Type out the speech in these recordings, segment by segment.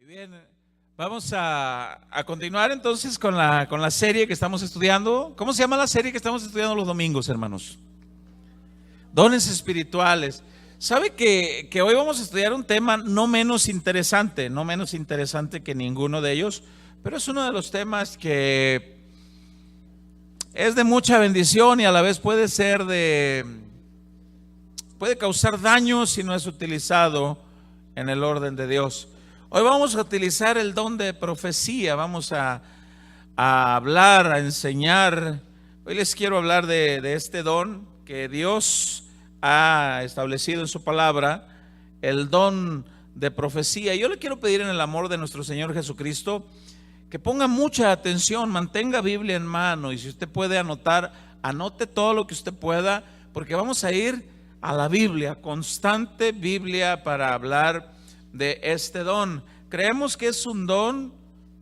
Bien, vamos a continuar entonces con la serie que estamos estudiando. ¿Cómo se llama la serie que estamos estudiando los domingos, hermanos? Dones espirituales. ¿Sabe que hoy vamos a estudiar un tema no menos interesante que ninguno de ellos? Pero es uno de los temas que es de mucha bendición y a la vez puede causar daño si no es utilizado en el orden de Dios. Hoy vamos a utilizar el don de profecía, vamos a hablar, a enseñar. Hoy les quiero hablar de este don que Dios ha establecido en su palabra, el don de profecía. Yo le quiero pedir en el amor de nuestro Señor Jesucristo que ponga mucha atención, mantenga Biblia en mano y si usted puede anotar, anote todo lo que usted pueda, porque vamos a ir a la Biblia, constante Biblia para hablar de este don. Creemos que es un don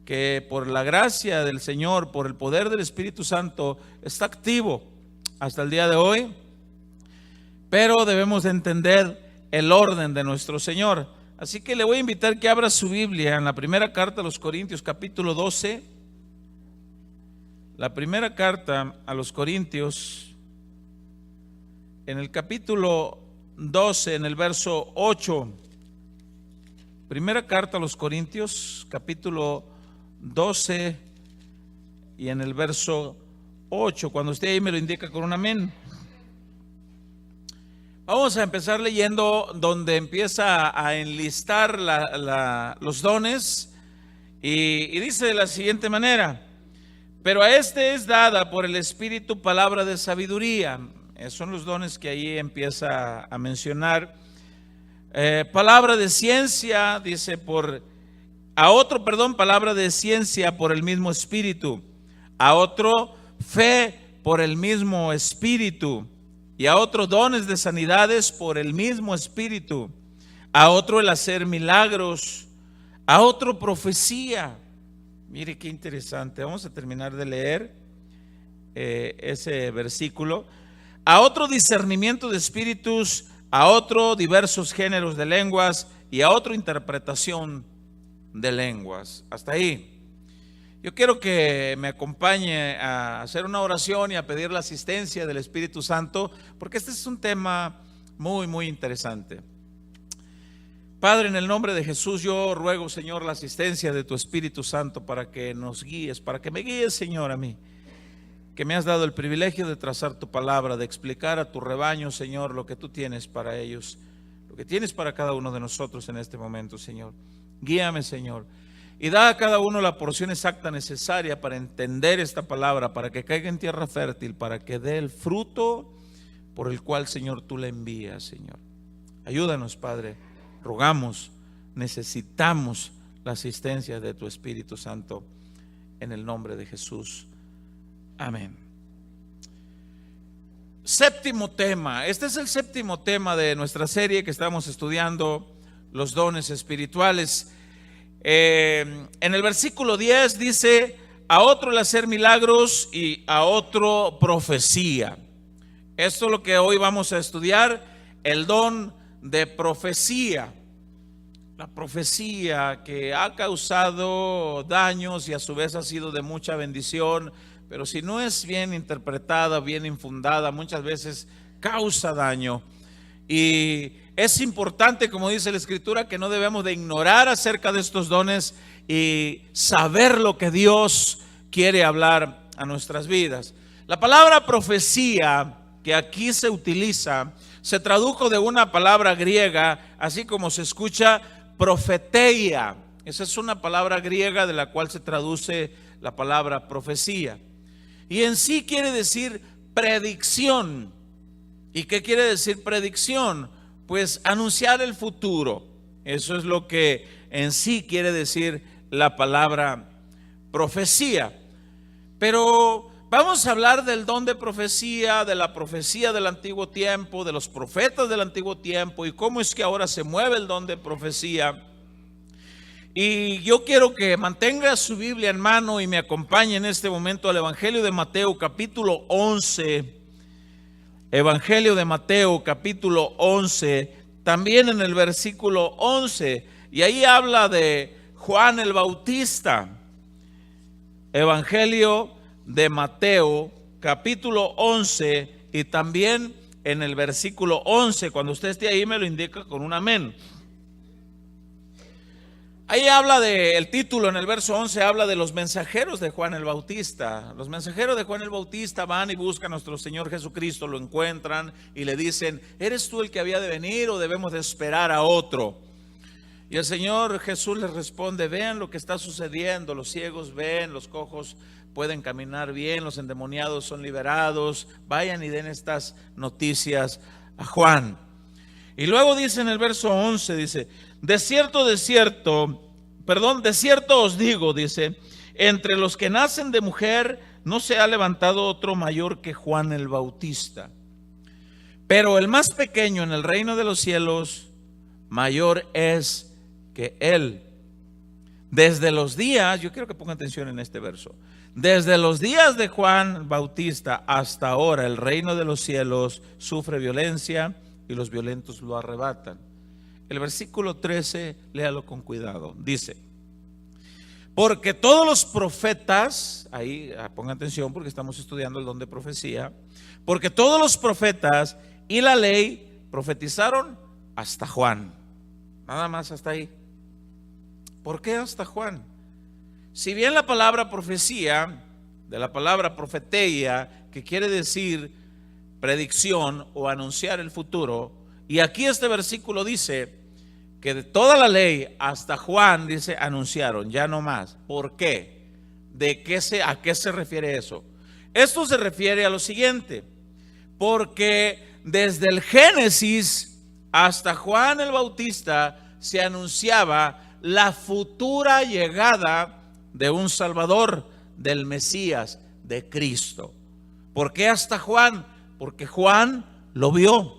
que por la gracia del Señor, por el poder del Espíritu Santo, está activo hasta el día de hoy, pero debemos de entender el orden de nuestro Señor. Así que le voy a invitar que abra su Biblia en la primera carta a los Corintios, capítulo 12. La primera carta a los Corintios, en el capítulo 12, en el verso 8. Primera carta a los Corintios, capítulo 12 y en el verso 8. Cuando usted ahí me lo indica con un amén. Vamos a empezar leyendo donde empieza a enlistar los dones y dice de la siguiente manera: pero a este es dada por el Espíritu palabra de sabiduría. Esos son los dones que ahí empieza a mencionar. Palabra de ciencia, dice, palabra de ciencia por el mismo Espíritu, a otro fe por el mismo Espíritu, y a otro dones de sanidades por el mismo Espíritu, a otro el hacer milagros, a otro profecía. Mire qué interesante, vamos a terminar de leer ese versículo. A otro discernimiento de espíritus, a otro diversos géneros de lenguas y a otro interpretación de lenguas. Hasta ahí. Yo quiero que me acompañe a hacer una oración y a pedir la asistencia del Espíritu Santo, porque este es un tema muy, muy interesante. Padre, en el nombre de Jesús, yo ruego, Señor, la asistencia de tu Espíritu Santo para que nos guíes, para que me guíes, Señor, a mí, que me has dado el privilegio de trazar tu palabra, de explicar a tu rebaño, Señor, lo que tú tienes para ellos, lo que tienes para cada uno de nosotros en este momento, Señor. Guíame, Señor, y da a cada uno la porción exacta necesaria para entender esta palabra, para que caiga en tierra fértil, para que dé el fruto por el cual, Señor, tú la envías, Señor. Ayúdanos, Padre, rogamos, necesitamos la asistencia de tu Espíritu Santo en el nombre de Jesús. Amén. Séptimo tema. Este es el séptimo tema de nuestra serie que estamos estudiando, los dones espirituales. En el versículo 10 dice: a otro el hacer milagros y a otro profecía. Esto es lo que hoy vamos a estudiar, el don de profecía. La profecía que ha causado daños y a su vez ha sido de mucha bendición, pero si no es bien interpretada, bien infundada, muchas veces causa daño. Y es importante, como dice la Escritura, que no debemos de ignorar acerca de estos dones y saber lo que Dios quiere hablar a nuestras vidas. La palabra profecía que aquí se utiliza se tradujo de una palabra griega, así como se escucha, profeteia. Esa es una palabra griega de la cual se traduce la palabra profecía. Y en sí quiere decir predicción. ¿Y qué quiere decir predicción? Pues anunciar el futuro. Eso es lo que en sí quiere decir la palabra profecía. Pero vamos a hablar del don de profecía, de la profecía del antiguo tiempo, de los profetas del antiguo tiempo y cómo es que ahora se mueve el don de profecía. Y yo quiero que mantenga su Biblia en mano y me acompañe en este momento al Evangelio de Mateo, capítulo 11. Evangelio de Mateo, capítulo 11, también en el versículo 11. Y ahí habla de Juan el Bautista. Evangelio de Mateo, capítulo 11, y también en el versículo 11, cuando usted esté ahí me lo indica con un amén. Ahí habla el título en el verso 11, habla de los mensajeros de Juan el Bautista. Los mensajeros de Juan el Bautista van y buscan a nuestro Señor Jesucristo, lo encuentran y le dicen: ¿eres tú el que había de venir o debemos de esperar a otro? Y el Señor Jesús les responde: vean lo que está sucediendo, los ciegos ven, los cojos pueden caminar bien, los endemoniados son liberados, vayan y den estas noticias a Juan. Y luego dice en el verso 11, dice: de cierto os digo, dice, entre los que nacen de mujer no se ha levantado otro mayor que Juan el Bautista, pero el más pequeño en el reino de los cielos mayor es que él. Desde los días, yo quiero que pongan atención en este verso, desde los días de Juan Bautista hasta ahora el reino de los cielos sufre violencia y los violentos lo arrebatan. El versículo 13, léalo con cuidado. Dice: porque todos los profetas, ahí pongan atención porque estamos estudiando el don de profecía, porque todos los profetas y la ley profetizaron hasta Juan. Nada más hasta ahí. ¿Por qué hasta Juan? Si bien la palabra profecía, de la palabra profeteia, que quiere decir predicción o anunciar el futuro, y aquí este versículo dice que de toda la ley hasta Juan, dice, anunciaron, ya no más. ¿Por qué? ¿A qué se refiere eso? Esto se refiere a lo siguiente: porque desde el Génesis hasta Juan el Bautista se anunciaba la futura llegada de un Salvador, del Mesías, de Cristo. ¿Por qué hasta Juan? Porque Juan lo vio,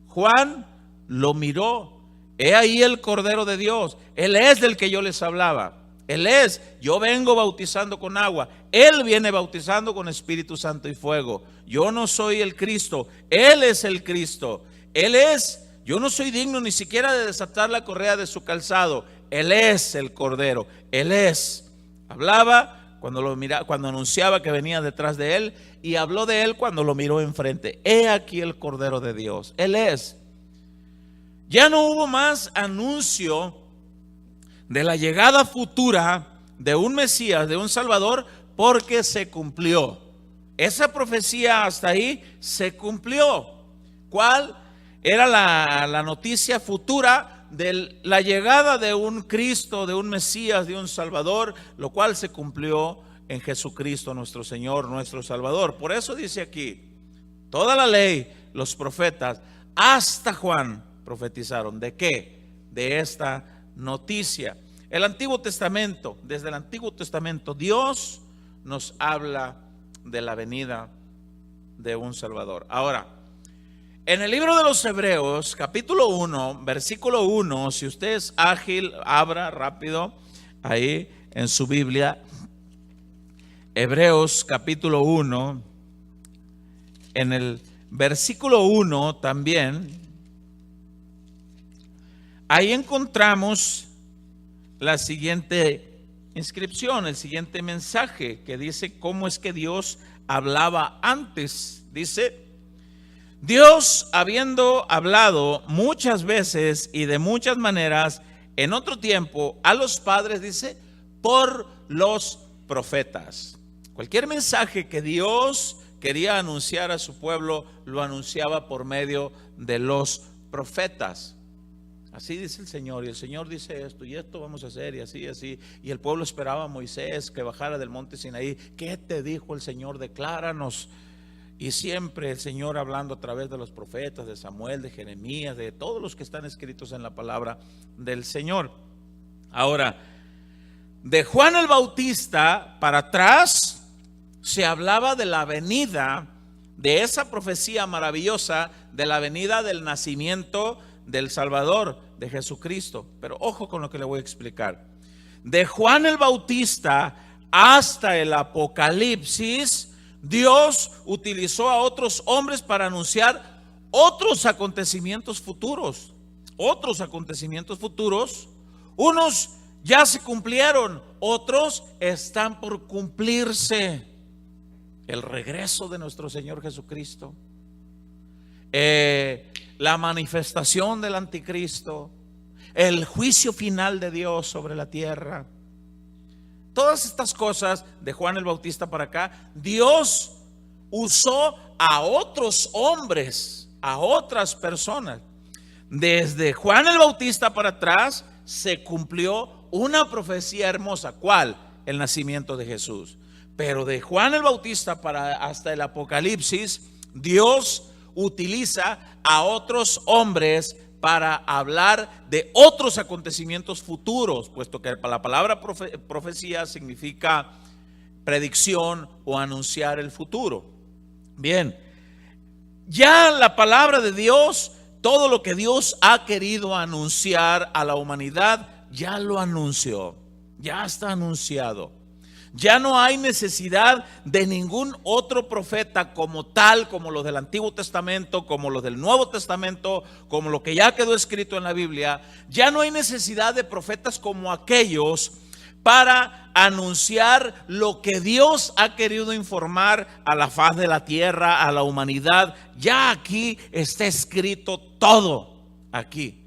Juan lo miró. He ahí el Cordero de Dios. Él es del que yo les hablaba. Él es. Yo vengo bautizando con agua. Él viene bautizando con Espíritu Santo y fuego. Yo no soy el Cristo. Él es el Cristo. Él es. Yo no soy digno ni siquiera de desatar la correa de su calzado. Él es el Cordero. Él es. Hablaba cuando lo miraba, cuando anunciaba que venía detrás de él, y habló de él cuando lo miró enfrente. He aquí el Cordero de Dios. Él es. Ya no hubo más anuncio de la llegada futura de un Mesías, de un Salvador, porque se cumplió. Esa profecía hasta ahí se cumplió. ¿Cuál era la noticia futura? De la llegada de un Cristo, de un Mesías, de un Salvador, lo cual se cumplió en Jesucristo nuestro Señor, nuestro Salvador. Por eso dice aquí, toda la ley, los profetas, hasta Juan profetizaron. ¿De qué? De esta noticia. El Antiguo Testamento, desde el Antiguo Testamento, Dios nos habla de la venida de un Salvador. Ahora, en el libro de los Hebreos, capítulo 1, versículo 1, si usted es ágil, abra rápido ahí en su Biblia. Hebreos capítulo 1, en el versículo 1 también, ahí encontramos la siguiente inscripción, el siguiente mensaje que dice cómo es que Dios hablaba antes. Dice: Dios, habiendo hablado muchas veces y de muchas maneras en otro tiempo a los padres, dice, por los profetas. Cualquier mensaje que Dios quería anunciar a su pueblo, lo anunciaba por medio de los profetas. Así dice el Señor, y el Señor dice esto, y esto vamos a hacer, y así, así. Y el pueblo esperaba a Moisés que bajara del monte Sinaí. ¿Qué te dijo el Señor? Decláranos. Y siempre el Señor hablando a través de los profetas, de Samuel, de Jeremías, de todos los que están escritos en la palabra del Señor. Ahora, de Juan el Bautista para atrás se hablaba de la venida, de esa profecía maravillosa, de la venida del nacimiento del Salvador, de Jesucristo. Pero ojo con lo que le voy a explicar. De Juan el Bautista hasta el Apocalipsis, Dios utilizó a otros hombres para anunciar otros acontecimientos futuros. Unos ya se cumplieron, otros están por cumplirse. El regreso de nuestro Señor Jesucristo, la manifestación del anticristo, el juicio final de Dios sobre la tierra. Todas estas cosas de Juan el Bautista para acá, Dios usó a otros hombres, a otras personas. Desde Juan el Bautista para atrás se cumplió una profecía hermosa. ¿Cuál? El nacimiento de Jesús. Pero de Juan el Bautista para hasta el Apocalipsis, Dios utiliza a otros hombres para hablar de otros acontecimientos futuros, puesto que la palabra profecía significa predicción o anunciar el futuro. Bien, ya la palabra de Dios, todo lo que Dios ha querido anunciar a la humanidad, ya lo anunció, ya está anunciado. Ya no hay necesidad de ningún otro profeta como tal, como los del Antiguo Testamento, como los del Nuevo Testamento, como lo que ya quedó escrito en la Biblia. Ya no hay necesidad de profetas como aquellos para anunciar lo que Dios ha querido informar a la faz de la tierra, a la humanidad. Ya aquí está escrito todo, aquí.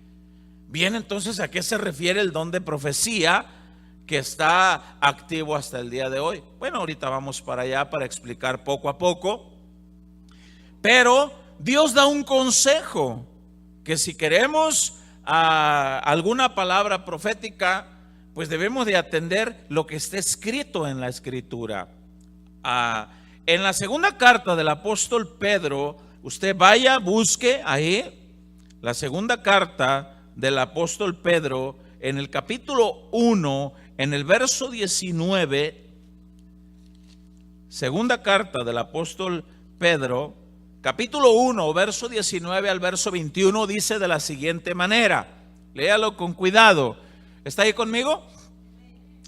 Bien, entonces, ¿a qué se refiere el don de profecía que está activo hasta el día de hoy? Bueno, ahorita vamos para allá para explicar poco a poco. Pero Dios da un consejo, que si queremos alguna palabra profética, pues debemos de atender lo que está escrito en la Escritura. En la segunda carta del apóstol Pedro, usted vaya, busque ahí, la segunda carta del apóstol Pedro, en el capítulo 1, en el verso 19, segunda carta del apóstol Pedro, capítulo 1, verso 19 al verso 21, dice de la siguiente manera. Léalo con cuidado. ¿Está ahí conmigo?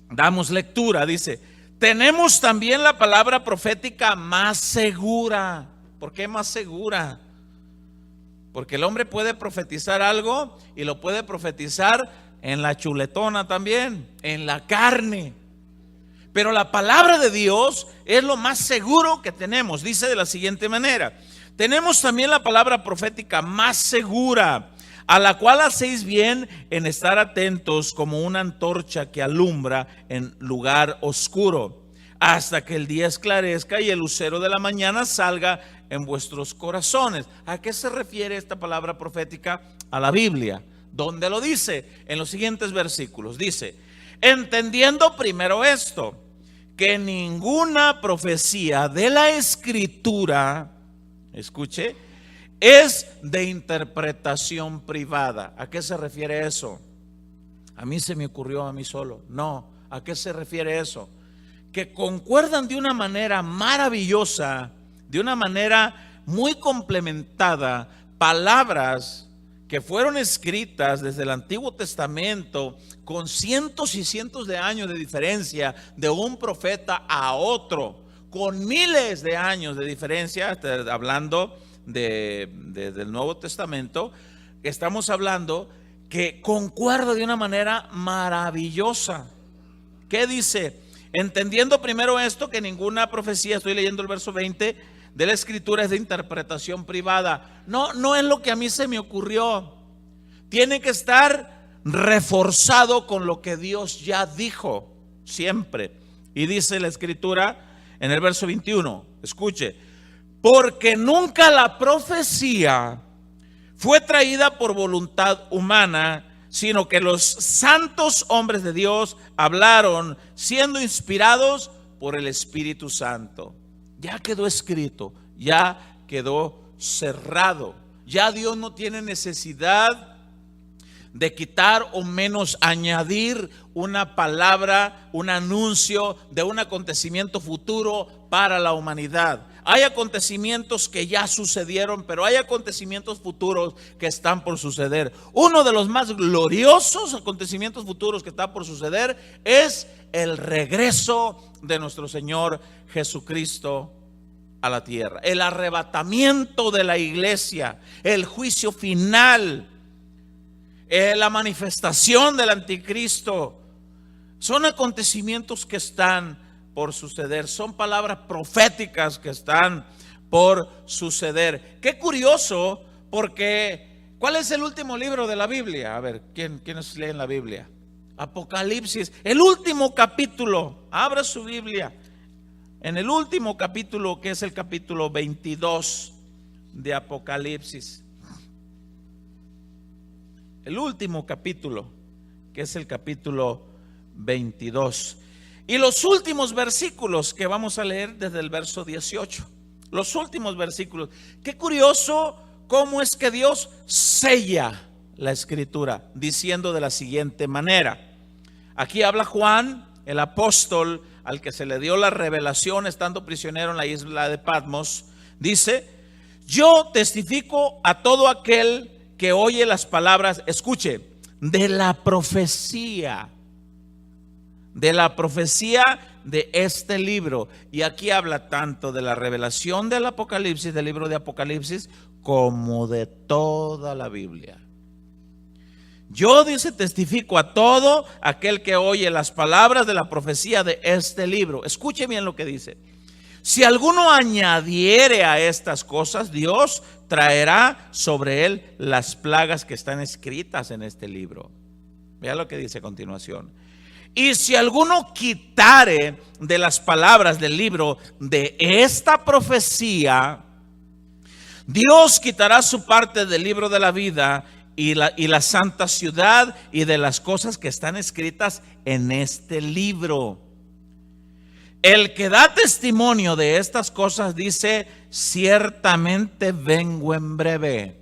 Damos lectura. Dice: tenemos también la palabra profética más segura. ¿Por qué más segura? Porque el hombre puede profetizar algo y lo puede profetizar en la chuletona también, en la carne. Pero la palabra de Dios es lo más seguro que tenemos. Dice de la siguiente manera: tenemos también la palabra profética más segura, a la cual hacéis bien en estar atentos como una antorcha que alumbra en lugar oscuro, hasta que el día esclarezca y el lucero de la mañana salga en vuestros corazones. ¿A qué se refiere esta palabra profética? A la Biblia. ¿Dónde lo dice? En los siguientes versículos. Dice: entendiendo primero esto, que ninguna profecía de la Escritura, escuche, es de interpretación privada. ¿A qué se refiere eso? A mí se me ocurrió a mí solo. No, ¿a qué se refiere eso? Que concuerdan de una manera maravillosa, de una manera muy complementada, palabras que fueron escritas desde el Antiguo Testamento con cientos y cientos de años de diferencia de un profeta a otro, con miles de años de diferencia, hablando del Nuevo Testamento. Estamos hablando que concuerda de una manera maravillosa. ¿Qué dice? Entendiendo primero esto, que ninguna profecía, estoy leyendo el verso 20 de la Escritura, es de interpretación privada. No es lo que a mí se me ocurrió. Tiene que estar reforzado con lo que Dios ya dijo siempre. Y dice la Escritura en el verso 21, escuche: porque nunca la profecía fue traída por voluntad humana, sino que los santos hombres de Dios hablaron siendo inspirados por el Espíritu Santo. Ya quedó escrito, ya quedó cerrado. Ya Dios no tiene necesidad de quitar o menos añadir una palabra, un anuncio de un acontecimiento futuro para la humanidad. Hay acontecimientos que ya sucedieron, pero hay acontecimientos futuros que están por suceder. Uno de los más gloriosos acontecimientos futuros que está por suceder es el regreso de nuestro Señor Jesucristo a la tierra, el arrebatamiento de la iglesia, el juicio final, la manifestación del anticristo, Son acontecimientos que están por suceder, son palabras proféticas que están por suceder. Qué curioso, porque ¿cuál es el último libro de la Biblia? A ver, ¿quiénes leen la Biblia? Apocalipsis, el último capítulo. Abra su Biblia en el último capítulo, que es el capítulo 22 de Apocalipsis. El último capítulo, que es el capítulo 22. Y los últimos versículos que vamos a leer desde el verso 18. Los últimos versículos. Qué curioso cómo es que Dios sella la escritura, diciendo de la siguiente manera. Aquí habla Juan, el apóstol al que se le dio la revelación estando prisionero en la isla de Patmos. Dice: yo testifico a todo aquel que oye las palabras, escuche, de la profecía de este libro. Y aquí habla tanto de la revelación del Apocalipsis, del libro de Apocalipsis, como de toda la Biblia. Yo, dice, testifico a todo aquel que oye las palabras de la profecía de este libro. Escuche bien lo que dice. Si alguno añadiere a estas cosas, Dios traerá sobre él las plagas que están escritas en este libro. Vea lo que dice a continuación. Y si alguno quitare de las palabras del libro de esta profecía, Dios quitará su parte del libro de la vida y la santa ciudad y de las cosas que están escritas en este libro. El que da testimonio de estas cosas dice: ciertamente vengo en breve.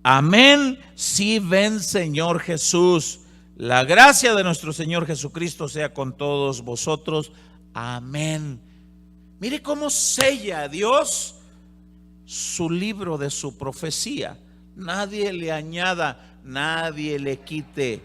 Amén. Sí, ven, Señor Jesús. La gracia de nuestro Señor Jesucristo sea con todos vosotros. Amén. Mire cómo sella Dios su libro de su profecía. Nadie le añada, nadie le quite.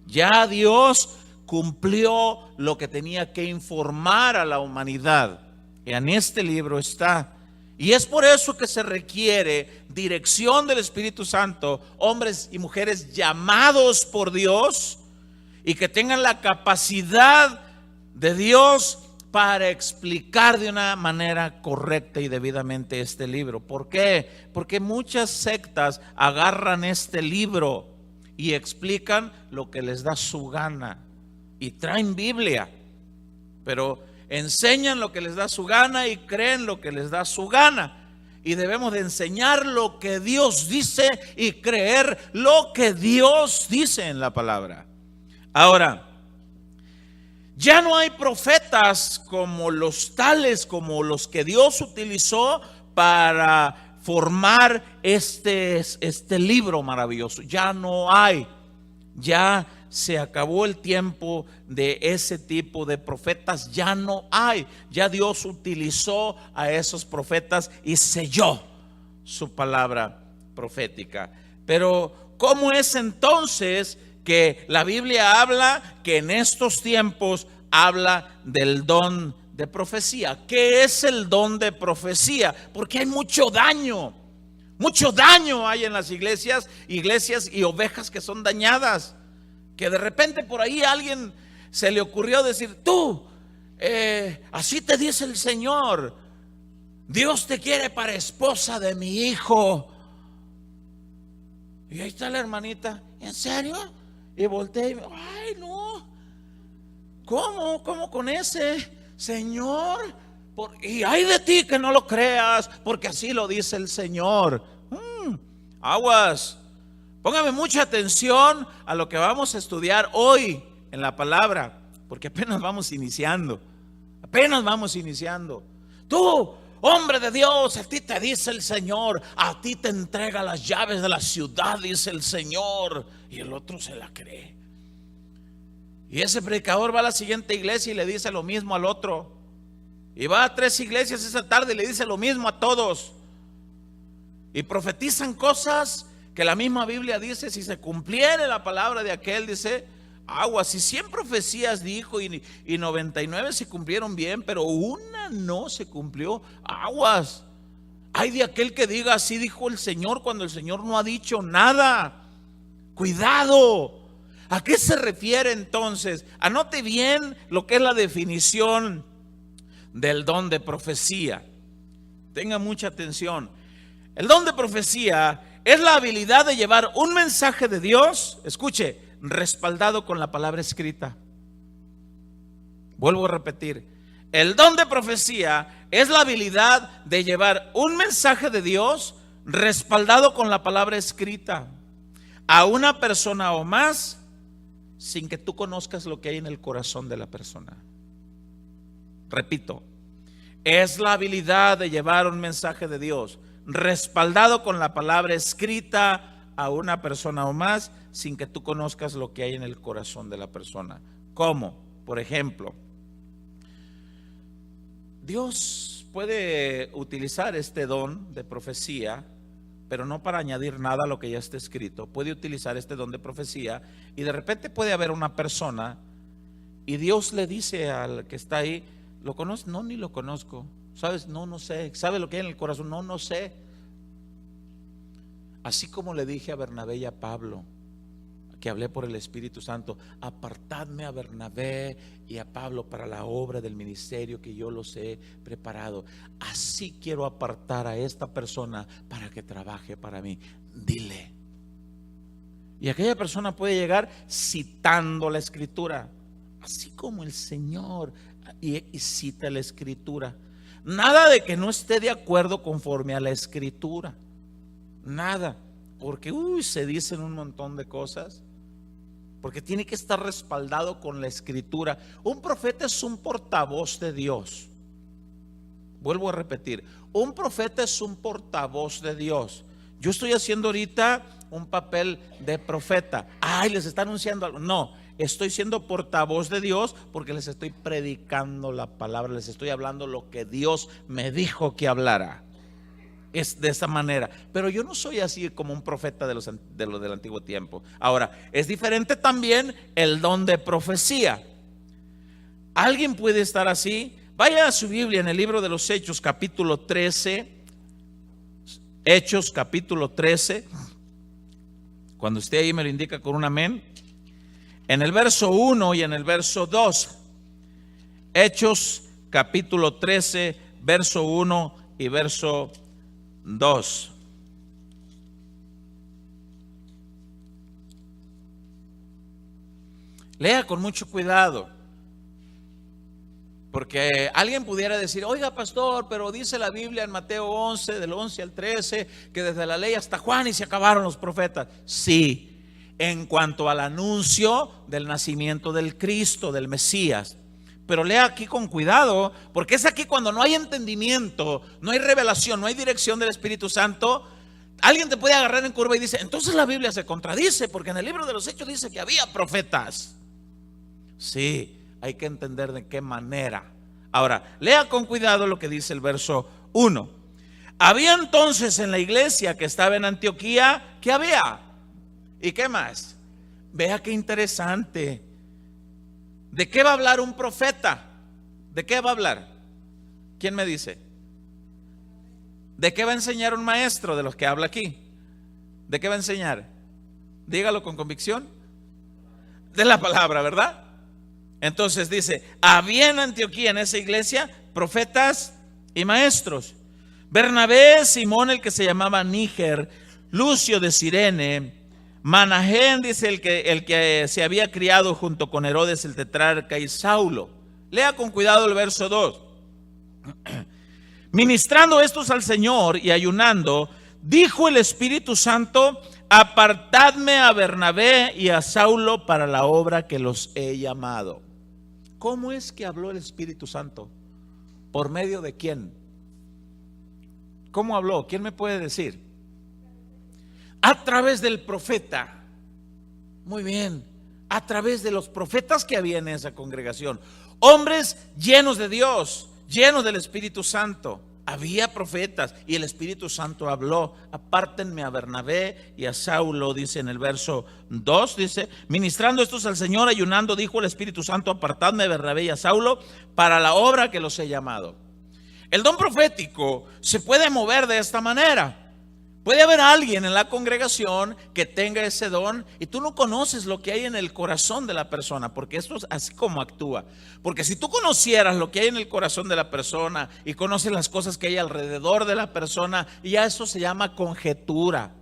Ya Dios cumplió lo que tenía que informar a la humanidad. Y en este libro está. Y es por eso que se requiere dirección del Espíritu Santo, hombres y mujeres llamados por Dios y que tengan la capacidad de Dios para explicar de una manera correcta y debidamente este libro. ¿Por qué? Porque muchas sectas agarran este libro y explican lo que les da su gana y traen Biblia, pero enseñan lo que les da su gana y creen lo que les da su gana. Y debemos de enseñar lo que Dios dice y creer lo que Dios dice en la palabra. Ahora, ya no hay profetas como los tales, como los que Dios utilizó para formar este libro maravilloso. Ya no hay. Ya se acabó el tiempo de ese tipo de profetas. Ya no hay. Ya Dios utilizó a esos profetas y selló su palabra profética. Pero ¿cómo es entonces que la Biblia habla que en estos tiempos habla del don de profecía? ¿Qué es el don de profecía? Porque hay mucho daño hay en las iglesias y ovejas que son dañadas, que de repente por ahí a alguien se le ocurrió decir: tú, así te dice el Señor, Dios te quiere para esposa de mi hijo. Y ahí está la hermanita: ¿en serio? Y volteé y me, ay, no, ¿cómo con ese Señor? Y hay de ti que no lo creas, porque así lo dice el Señor. Aguas. Póngame mucha atención a lo que vamos a estudiar hoy en la palabra, porque apenas vamos iniciando. Tú, hombre de Dios, a ti te dice el Señor, a ti te entrega las llaves de la ciudad, dice el Señor. Y el otro se la cree. Y ese predicador va a la siguiente iglesia y le dice lo mismo al otro. Y va a 3 iglesias esa tarde y le dice lo mismo a todos. Y profetizan cosas que la misma Biblia dice: si se cumpliere la palabra de aquel, dice, aguas, si 100 profecías dijo y 99 se cumplieron bien, pero una no se cumplió, aguas. Hay de aquel que diga: así dijo el Señor, cuando el Señor no ha dicho nada. Cuidado. ¿A qué se refiere entonces? Anote bien lo que es la definición del don de profecía. Tenga mucha atención. El don de profecía es la habilidad de llevar un mensaje de Dios, escuche, respaldado con la palabra escrita. Vuelvo a repetir. El don de profecía es la habilidad de llevar un mensaje de Dios respaldado con la palabra escrita a una persona o más, sin que tú conozcas lo que hay en el corazón de la persona. Repito, es la habilidad de llevar un mensaje de Dios respaldado con la palabra escrita a una persona o más, sin que tú conozcas lo que hay en el corazón de la persona. ¿Cómo? Por ejemplo, Dios puede utilizar este don de profecía, pero no para añadir nada a lo que ya está escrito. Puede utilizar este don de profecía y de repente puede haber una persona y Dios le dice al que está ahí: ¿lo conoces? No, ni lo conozco. ¿Sabes? No, no sé. ¿Sabe lo que hay en el corazón? No, no sé. Así como le dije a Bernabé y a Pablo, que hablé por el Espíritu Santo: apartadme a Bernabé y a Pablo para la obra del ministerio que yo los he preparado. Así quiero apartar a esta persona para que trabaje para mí. Dile. Y aquella persona puede llegar citando la Escritura, así como el Señor y cita la Escritura. Nada de que no esté de acuerdo conforme a la Escritura. Nada. Porque se dicen un montón de cosas. Porque tiene que estar respaldado con la Escritura. Un profeta es un portavoz de Dios. Vuelvo a repetir, un profeta es un portavoz de Dios. Yo estoy haciendo ahorita un papel de profeta. Ay, les está anunciando algo. No, estoy siendo portavoz de Dios porque les estoy predicando la palabra. Les estoy hablando lo que Dios me dijo que hablara. Es de esa manera. Pero yo no soy así como un profeta de los del antiguo tiempo. Ahora, es diferente también el don de profecía. ¿Alguien puede estar así? Vaya a su Biblia en el libro de los Hechos, capítulo 13. Hechos, capítulo 13. Cuando esté ahí me lo indica con un amén. En el verso 1 y en el verso 2. Hechos, capítulo 13, verso 1 y verso 2. Lea con mucho cuidado, porque alguien pudiera decir: oiga, pastor, pero dice la Biblia en Mateo 11, del 11 al 13, que desde la ley hasta Juan y se acabaron los profetas. Sí, en cuanto al anuncio del nacimiento del Cristo, del Mesías. Pero lea aquí con cuidado, porque es aquí cuando no hay entendimiento, no hay revelación, no hay dirección del Espíritu Santo. Alguien te puede agarrar en curva y dice: entonces la Biblia se contradice, porque en el libro de los Hechos dice que había profetas. Sí, hay que entender de qué manera. Ahora, lea con cuidado lo que dice el verso 1. Había entonces en la iglesia que estaba en Antioquía, ¿qué había? ¿Y qué más? Vea qué interesante. ¿De qué va a hablar un profeta? ¿De qué va a hablar? ¿Quién me dice? ¿De qué va a enseñar un maestro de los que habla aquí? ¿De qué va a enseñar? Dígalo con convicción. De la palabra, ¿verdad? Entonces dice: había en Antioquía, en esa iglesia, profetas y maestros. Bernabé, Simón, el que se llamaba Níger, Lucio de Cirene, Manahén, dice el que se había criado junto con Herodes el tetrarca, y Saulo. Lea con cuidado el verso 2. Ministrando estos al Señor y ayunando, dijo el Espíritu Santo: apartadme a Bernabé y a Saulo para la obra que los he llamado. ¿Cómo es que habló el Espíritu Santo? ¿Por medio de quién? ¿Cómo habló? ¿Quién me puede decir? A través del profeta. Muy bien. A través de los profetas que había en esa congregación. Hombres llenos de Dios, llenos del Espíritu Santo. Había profetas y el Espíritu Santo habló: apártenme a Bernabé y a Saulo, dice en el verso 2, dice: ministrando estos al Señor, ayunando, dijo el Espíritu Santo: apartadme a Bernabé y a Saulo para la obra que los he llamado. El don profético se puede mover de esta manera. Puede haber alguien en la congregación que tenga ese don y tú no conoces lo que hay en el corazón de la persona, porque esto es así como actúa. Porque si tú conocieras lo que hay en el corazón de la persona y conoces las cosas que hay alrededor de la persona, y ya eso se llama conjetura.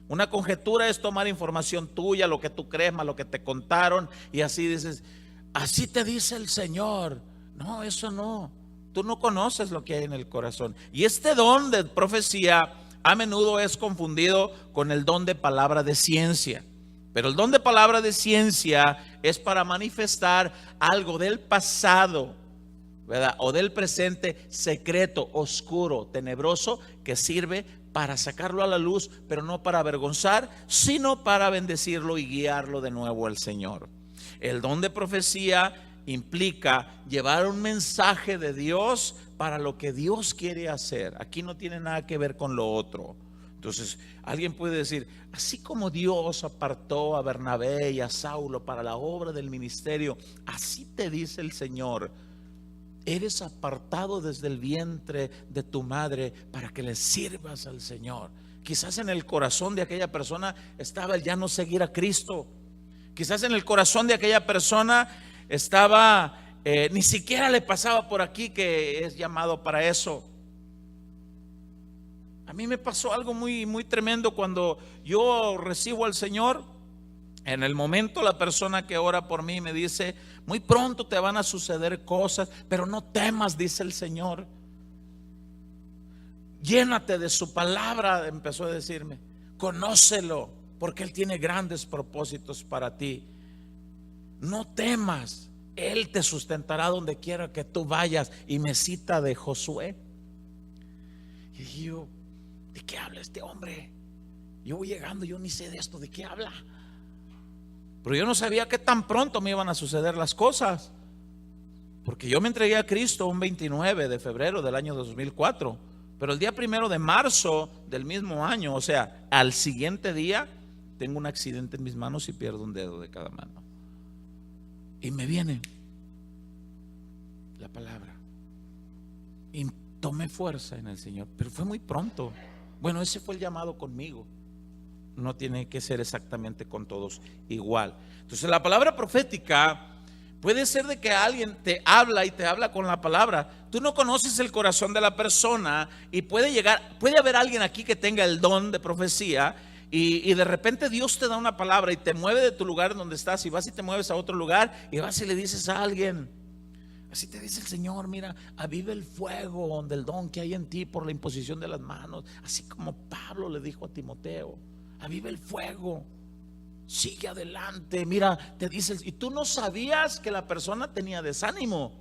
Una conjetura es tomar información tuya, lo que tú crees, más lo que te contaron, y así dices, así te dice el Señor. No, eso no. Tú no conoces lo que hay en el corazón. Y este don de profecía a menudo es confundido con el don de palabra de ciencia. Pero el don de palabra de ciencia es para manifestar algo del pasado, ¿verdad? O del presente secreto, oscuro, tenebroso, que sirve para sacarlo a la luz, pero no para avergonzar, sino para bendecirlo y guiarlo de nuevo al Señor. El don de profecía implica llevar un mensaje de Dios para lo que Dios quiere hacer. Aquí no tiene nada que ver con lo otro. Entonces, alguien puede decir, así como Dios apartó a Bernabé y a Saulo para la obra del ministerio, así te dice el Señor, eres apartado desde el vientre de tu madre para que le sirvas al Señor. Quizás en el corazón de aquella persona estaba el ya no seguir a Cristo. Quizás en el corazón de aquella persona estaba, ni siquiera le pasaba por aquí que es llamado para eso. A mí me pasó algo muy, muy tremendo cuando yo recibo al Señor. En el momento la persona que ora por mí me dice, muy pronto te van a suceder cosas, pero no temas, dice el Señor. Llénate de su palabra, empezó a decirme. Conócelo, porque Él tiene grandes propósitos para ti. No temas, Él te sustentará donde quiera que tú vayas. Y me cita de Josué. Y yo, ¿de qué habla este hombre? Yo voy llegando, yo ni sé de esto, ¿de qué habla? Pero yo no sabía que tan pronto me iban a suceder las cosas. Porque yo me entregué a Cristo un 29 de febrero del año 2004. Pero el día 1 de marzo del mismo año, o sea, al siguiente día, tengo un accidente en mis manos y pierdo un dedo de cada mano. Y me viene la palabra. Y tomé fuerza en el Señor. Pero fue muy pronto. Bueno, ese fue el llamado conmigo. No tiene que ser exactamente con todos igual. Entonces la palabra profética puede ser de que alguien te habla y te habla con la palabra. Tú no conoces el corazón de la persona y puede haber alguien aquí que tenga el don de profecía y de repente Dios te da una palabra y te mueve de tu lugar en donde estás y vas y te mueves a otro lugar y vas y le dices a alguien, así te dice el Señor, mira, aviva el fuego del don que hay en ti por la imposición de las manos, así como Pablo le dijo a Timoteo, aviva el fuego, sigue adelante, mira, te dice, y tú no sabías que la persona tenía desánimo.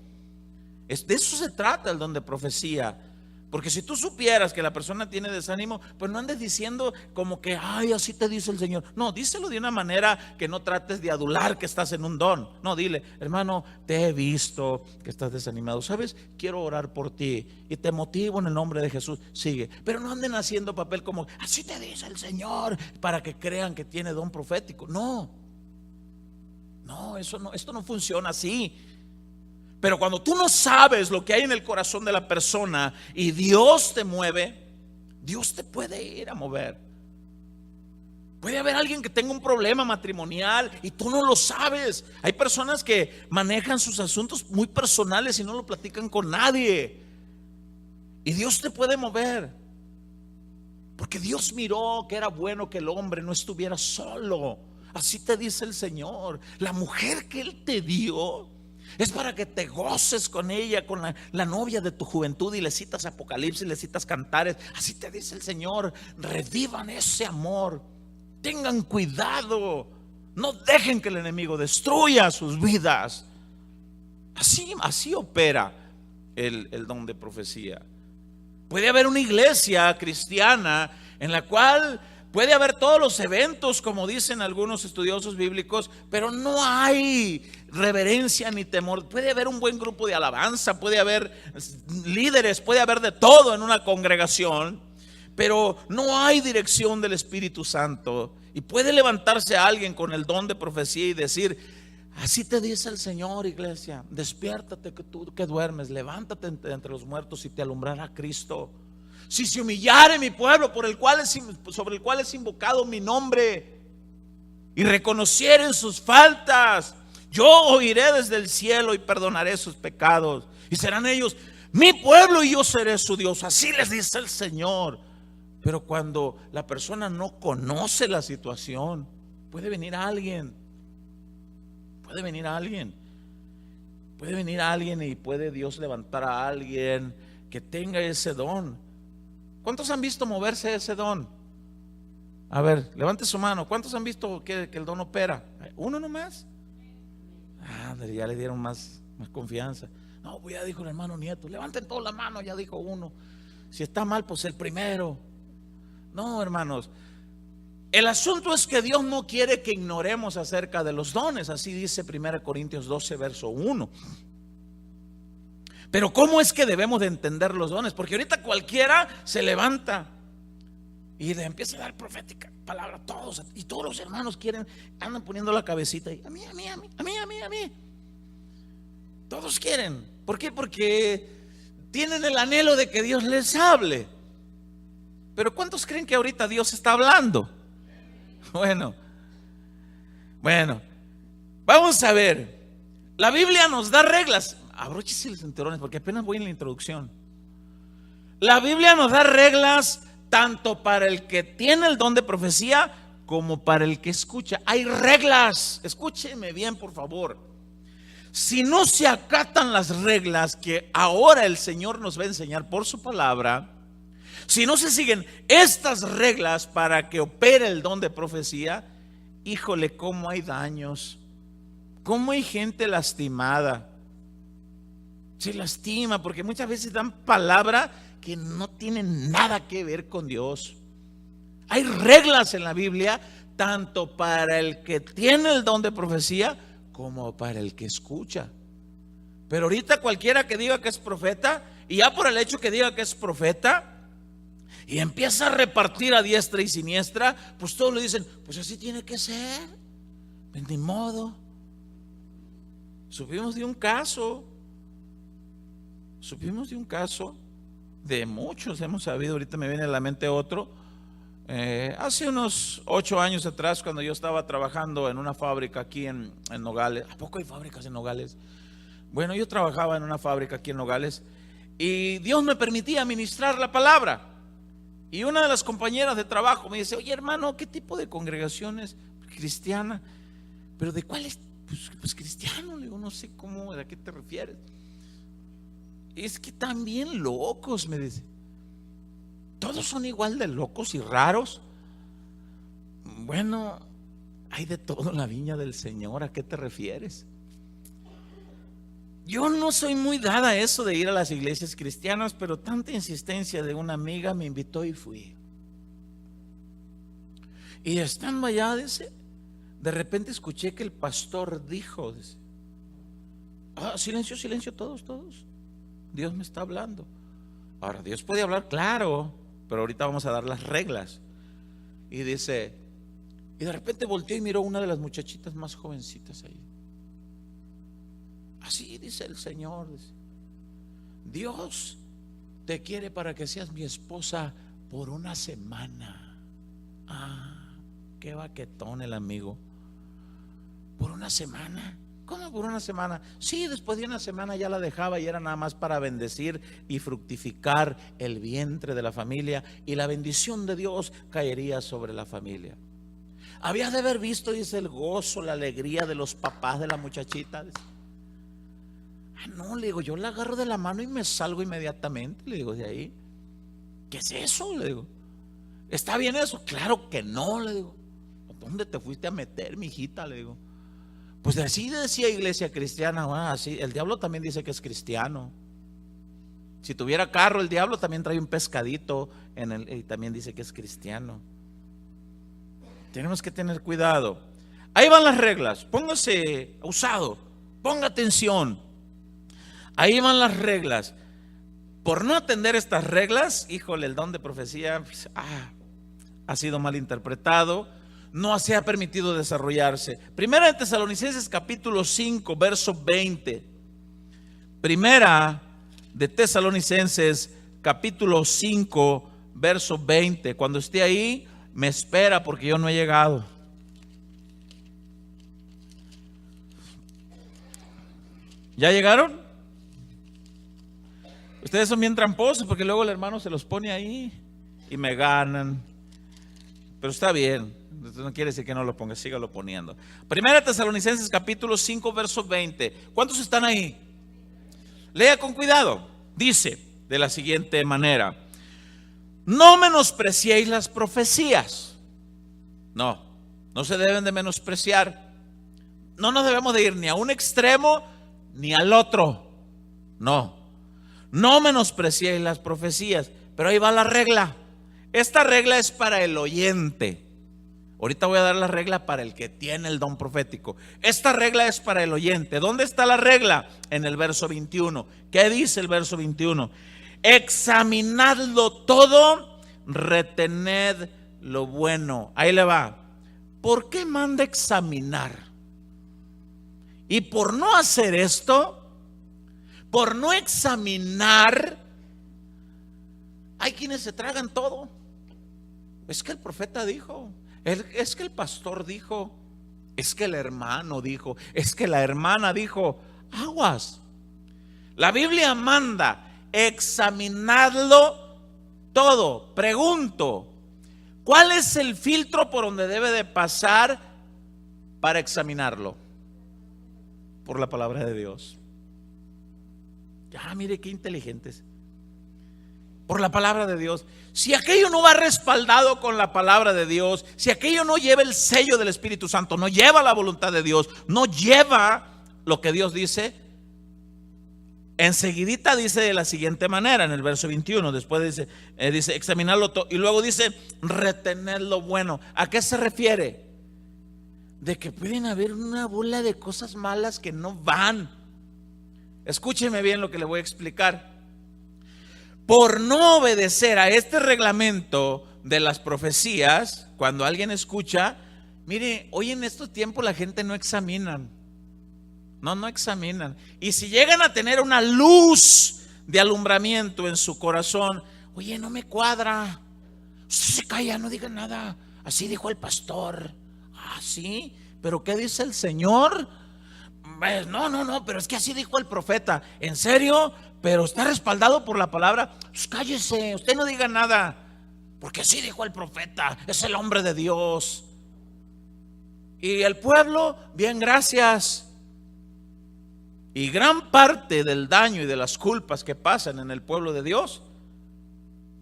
De eso se trata el don de profecía. Porque si tú supieras que la persona tiene desánimo, pues no andes diciendo como que, ay, así te dice el Señor. No, díselo de una manera que no trates de adular que estás en un don. No, dile, hermano, te he visto que estás desanimado. ¿Sabes? Quiero orar por ti y te motivo en el nombre de Jesús. Sigue. Pero no anden haciendo papel como, así te dice el Señor, para que crean que tiene don profético. No, eso no, esto no funciona así. Pero cuando tú no sabes lo que hay en el corazón de la persona y Dios te mueve, Dios te puede ir a mover. Puede haber alguien que tenga un problema matrimonial y tú no lo sabes. Hay personas que manejan sus asuntos muy personales y no lo platican con nadie. Y Dios te puede mover. Porque Dios miró que era bueno que el hombre no estuviera solo. Así te dice el Señor. La mujer que Él te dio es para que te goces con ella, con la novia de tu juventud, y le citas Apocalipsis, le citas Cantares. Así te dice el Señor. Revivan ese amor. Tengan cuidado. No dejen que el enemigo destruya sus vidas. Así opera el don de profecía. Puede haber una iglesia cristiana en la cual puede haber todos los eventos, como dicen algunos estudiosos bíblicos, pero no hay reverencia ni temor. Puede haber un buen grupo de alabanza, puede haber líderes, puede haber de todo en una congregación, pero no hay dirección del Espíritu Santo. Y puede levantarse alguien con el don de profecía y decir, así te dice el Señor, iglesia, despiértate que tú que duermes, levántate entre los muertos y te alumbrará Cristo. Si se humillare mi pueblo sobre el cual es invocado mi nombre, y reconocieren sus faltas, yo oiré desde el cielo y perdonaré sus pecados. Y serán ellos mi pueblo y yo seré su Dios. Así les dice el Señor. Pero cuando la persona no conoce la situación, puede venir alguien y puede Dios levantar a alguien que tenga ese don. ¿Cuántos han visto moverse ese don? A ver, levante su mano. ¿Cuántos han visto que el don opera? ¿Uno nomás? Ya le dieron más confianza. No, pues ya dijo el hermano Nieto. Levanten toda la mano, ya dijo uno. Si está mal, pues el primero. No, hermanos. El asunto es que Dios no quiere que ignoremos acerca de los dones. Así dice 1 Corintios 12, verso 1. Pero ¿cómo es que debemos de entender los dones? Porque ahorita cualquiera se levanta y le empieza a dar profética palabra a todos. Y todos los hermanos andan poniendo la cabecita y a mí. Todos quieren. ¿Por qué? Porque tienen el anhelo de que Dios les hable. Pero ¿cuántos creen que ahorita Dios está hablando? Bueno, vamos a ver. La Biblia nos da reglas. Abróchese los cinturones porque apenas voy en la introducción. La Biblia nos da reglas tanto para el que tiene el don de profecía como para el que escucha. Hay reglas. Escúcheme bien, por favor. Si no se acatan las reglas que ahora el Señor nos va a enseñar por su palabra, si no se siguen estas reglas para que opere el don de profecía, híjole, cómo hay daños, cómo hay gente lastimada. Se lastima porque muchas veces dan palabra que no tienen nada que ver con Dios. Hay reglas en la Biblia tanto para el que tiene el don de profecía como para el que escucha. Pero ahorita cualquiera que diga que es profeta, y ya por el hecho que diga que es profeta y empieza a repartir a diestra y siniestra, pues todos le dicen, pues así tiene que ser, pues ni modo. Supimos de un caso de muchos, hemos sabido, ahorita me viene a la mente otro. Hace unos 8 años atrás, cuando yo estaba trabajando en una fábrica aquí en Nogales. ¿A poco hay fábricas en Nogales? Bueno, yo trabajaba en una fábrica aquí en Nogales y Dios me permitía ministrar la palabra. Y una de las compañeras de trabajo me dice, oye hermano, ¿qué tipo de congregación es cristiana? ¿Pero de cuál es? Pues cristiano. Le digo, no sé cómo, ¿a qué te refieres? Es que están bien locos, me dice. ¿Todos son igual de locos y raros? Bueno, hay de todo en la viña del Señor. ¿A qué te refieres? Yo no soy muy dada a eso de ir a las iglesias cristianas, pero tanta insistencia de una amiga me invitó y fui. Y estando allá, dice, de repente escuché que el pastor dijo, dice, silencio todos. Dios me está hablando. Ahora, Dios puede hablar, claro, pero ahorita vamos a dar las reglas. Y dice, y de repente volteó y miró una de las muchachitas más jovencitas ahí. Así dice el Señor, dice, Dios te quiere para que seas mi esposa por una semana. Qué baquetón el amigo. ¿Por una semana? ¿Cómo por una semana? Sí, después de una semana ya la dejaba y era nada más para bendecir y fructificar el vientre de la familia, y la bendición de Dios caería sobre la familia. Había de haber visto, dice, el gozo, la alegría de los papás de la muchachita. Dice, no, le digo, yo la agarro de la mano y me salgo inmediatamente, le digo, de ahí. ¿Qué es eso? Le digo, ¿está bien eso? Claro que no, le digo. ¿Dónde te fuiste a meter, mijita? Le digo. Pues así decía iglesia cristiana. Así, el diablo también dice que es cristiano. Si tuviera carro, el diablo también trae un pescadito y también dice que es cristiano. Tenemos que tener cuidado. Ahí van las reglas. Póngase usado, ponga atención. Ahí van las reglas. Por no atender estas reglas, híjole, el don de profecía ha sido mal interpretado, no se ha permitido desarrollarse. Primera de Tesalonicenses capítulo 5 verso 20. Primera de Tesalonicenses capítulo 5, verso 20. Cuando esté ahí, me espera porque yo no he llegado. ¿Ya llegaron? Ustedes son bien tramposos porque luego el hermano se los pone ahí y me ganan. Pero está bien, no quiere decir que no lo ponga, sígalo poniendo. Primera Tesalonicenses capítulo 5, verso 20. ¿Cuántos están ahí? Lea con cuidado. Dice de la siguiente manera: no menospreciéis las profecías. No se deben de menospreciar. No nos debemos de ir ni a un extremo ni al otro. No menospreciéis las profecías. Pero ahí va la regla. Esta regla es para el oyente. Ahorita voy a dar la regla para el que tiene el don profético. Esta regla es para el oyente. ¿Dónde está la regla? En el verso 21. ¿Qué dice el verso 21? Examinadlo todo, retened lo bueno. Ahí le va. ¿Por qué manda examinar? Y por no hacer esto, por no examinar, hay quienes se tragan todo. Es que el profeta dijo, es que el pastor dijo, es que el hermano dijo, es que la hermana dijo. Aguas. La Biblia manda examinarlo todo. Pregunto, ¿cuál es el filtro por donde debe de pasar para examinarlo? Por la palabra de Dios. Ya, mire qué inteligentes. Por la palabra de Dios. Si aquello no va respaldado con la palabra de Dios, si aquello no lleva el sello del Espíritu Santo, no lleva la voluntad de Dios, no lleva lo que Dios dice, enseguidita dice de la siguiente manera, en el verso 21, después dice examinarlo todo, y luego dice retener lo bueno. ¿A qué se refiere? De que pueden haber una bola de cosas malas que no van. Escúcheme bien lo que le voy a explicar. Por no obedecer a este reglamento de las profecías, cuando alguien escucha, mire, hoy en estos tiempos la gente no examinan. No examinan. Y si llegan a tener una luz de alumbramiento en su corazón, oye, no me cuadra. Usted se calla, no diga nada. Así dijo el pastor. Ah, sí, pero ¿qué dice el Señor? No, pero es que así dijo el profeta. ¿En serio? Pero está respaldado por la palabra. Pues cállese, usted no diga nada, porque así dijo el profeta, es el hombre de Dios. Y el pueblo, bien, gracias. Y gran parte del daño y de las culpas que pasan en el pueblo de Dios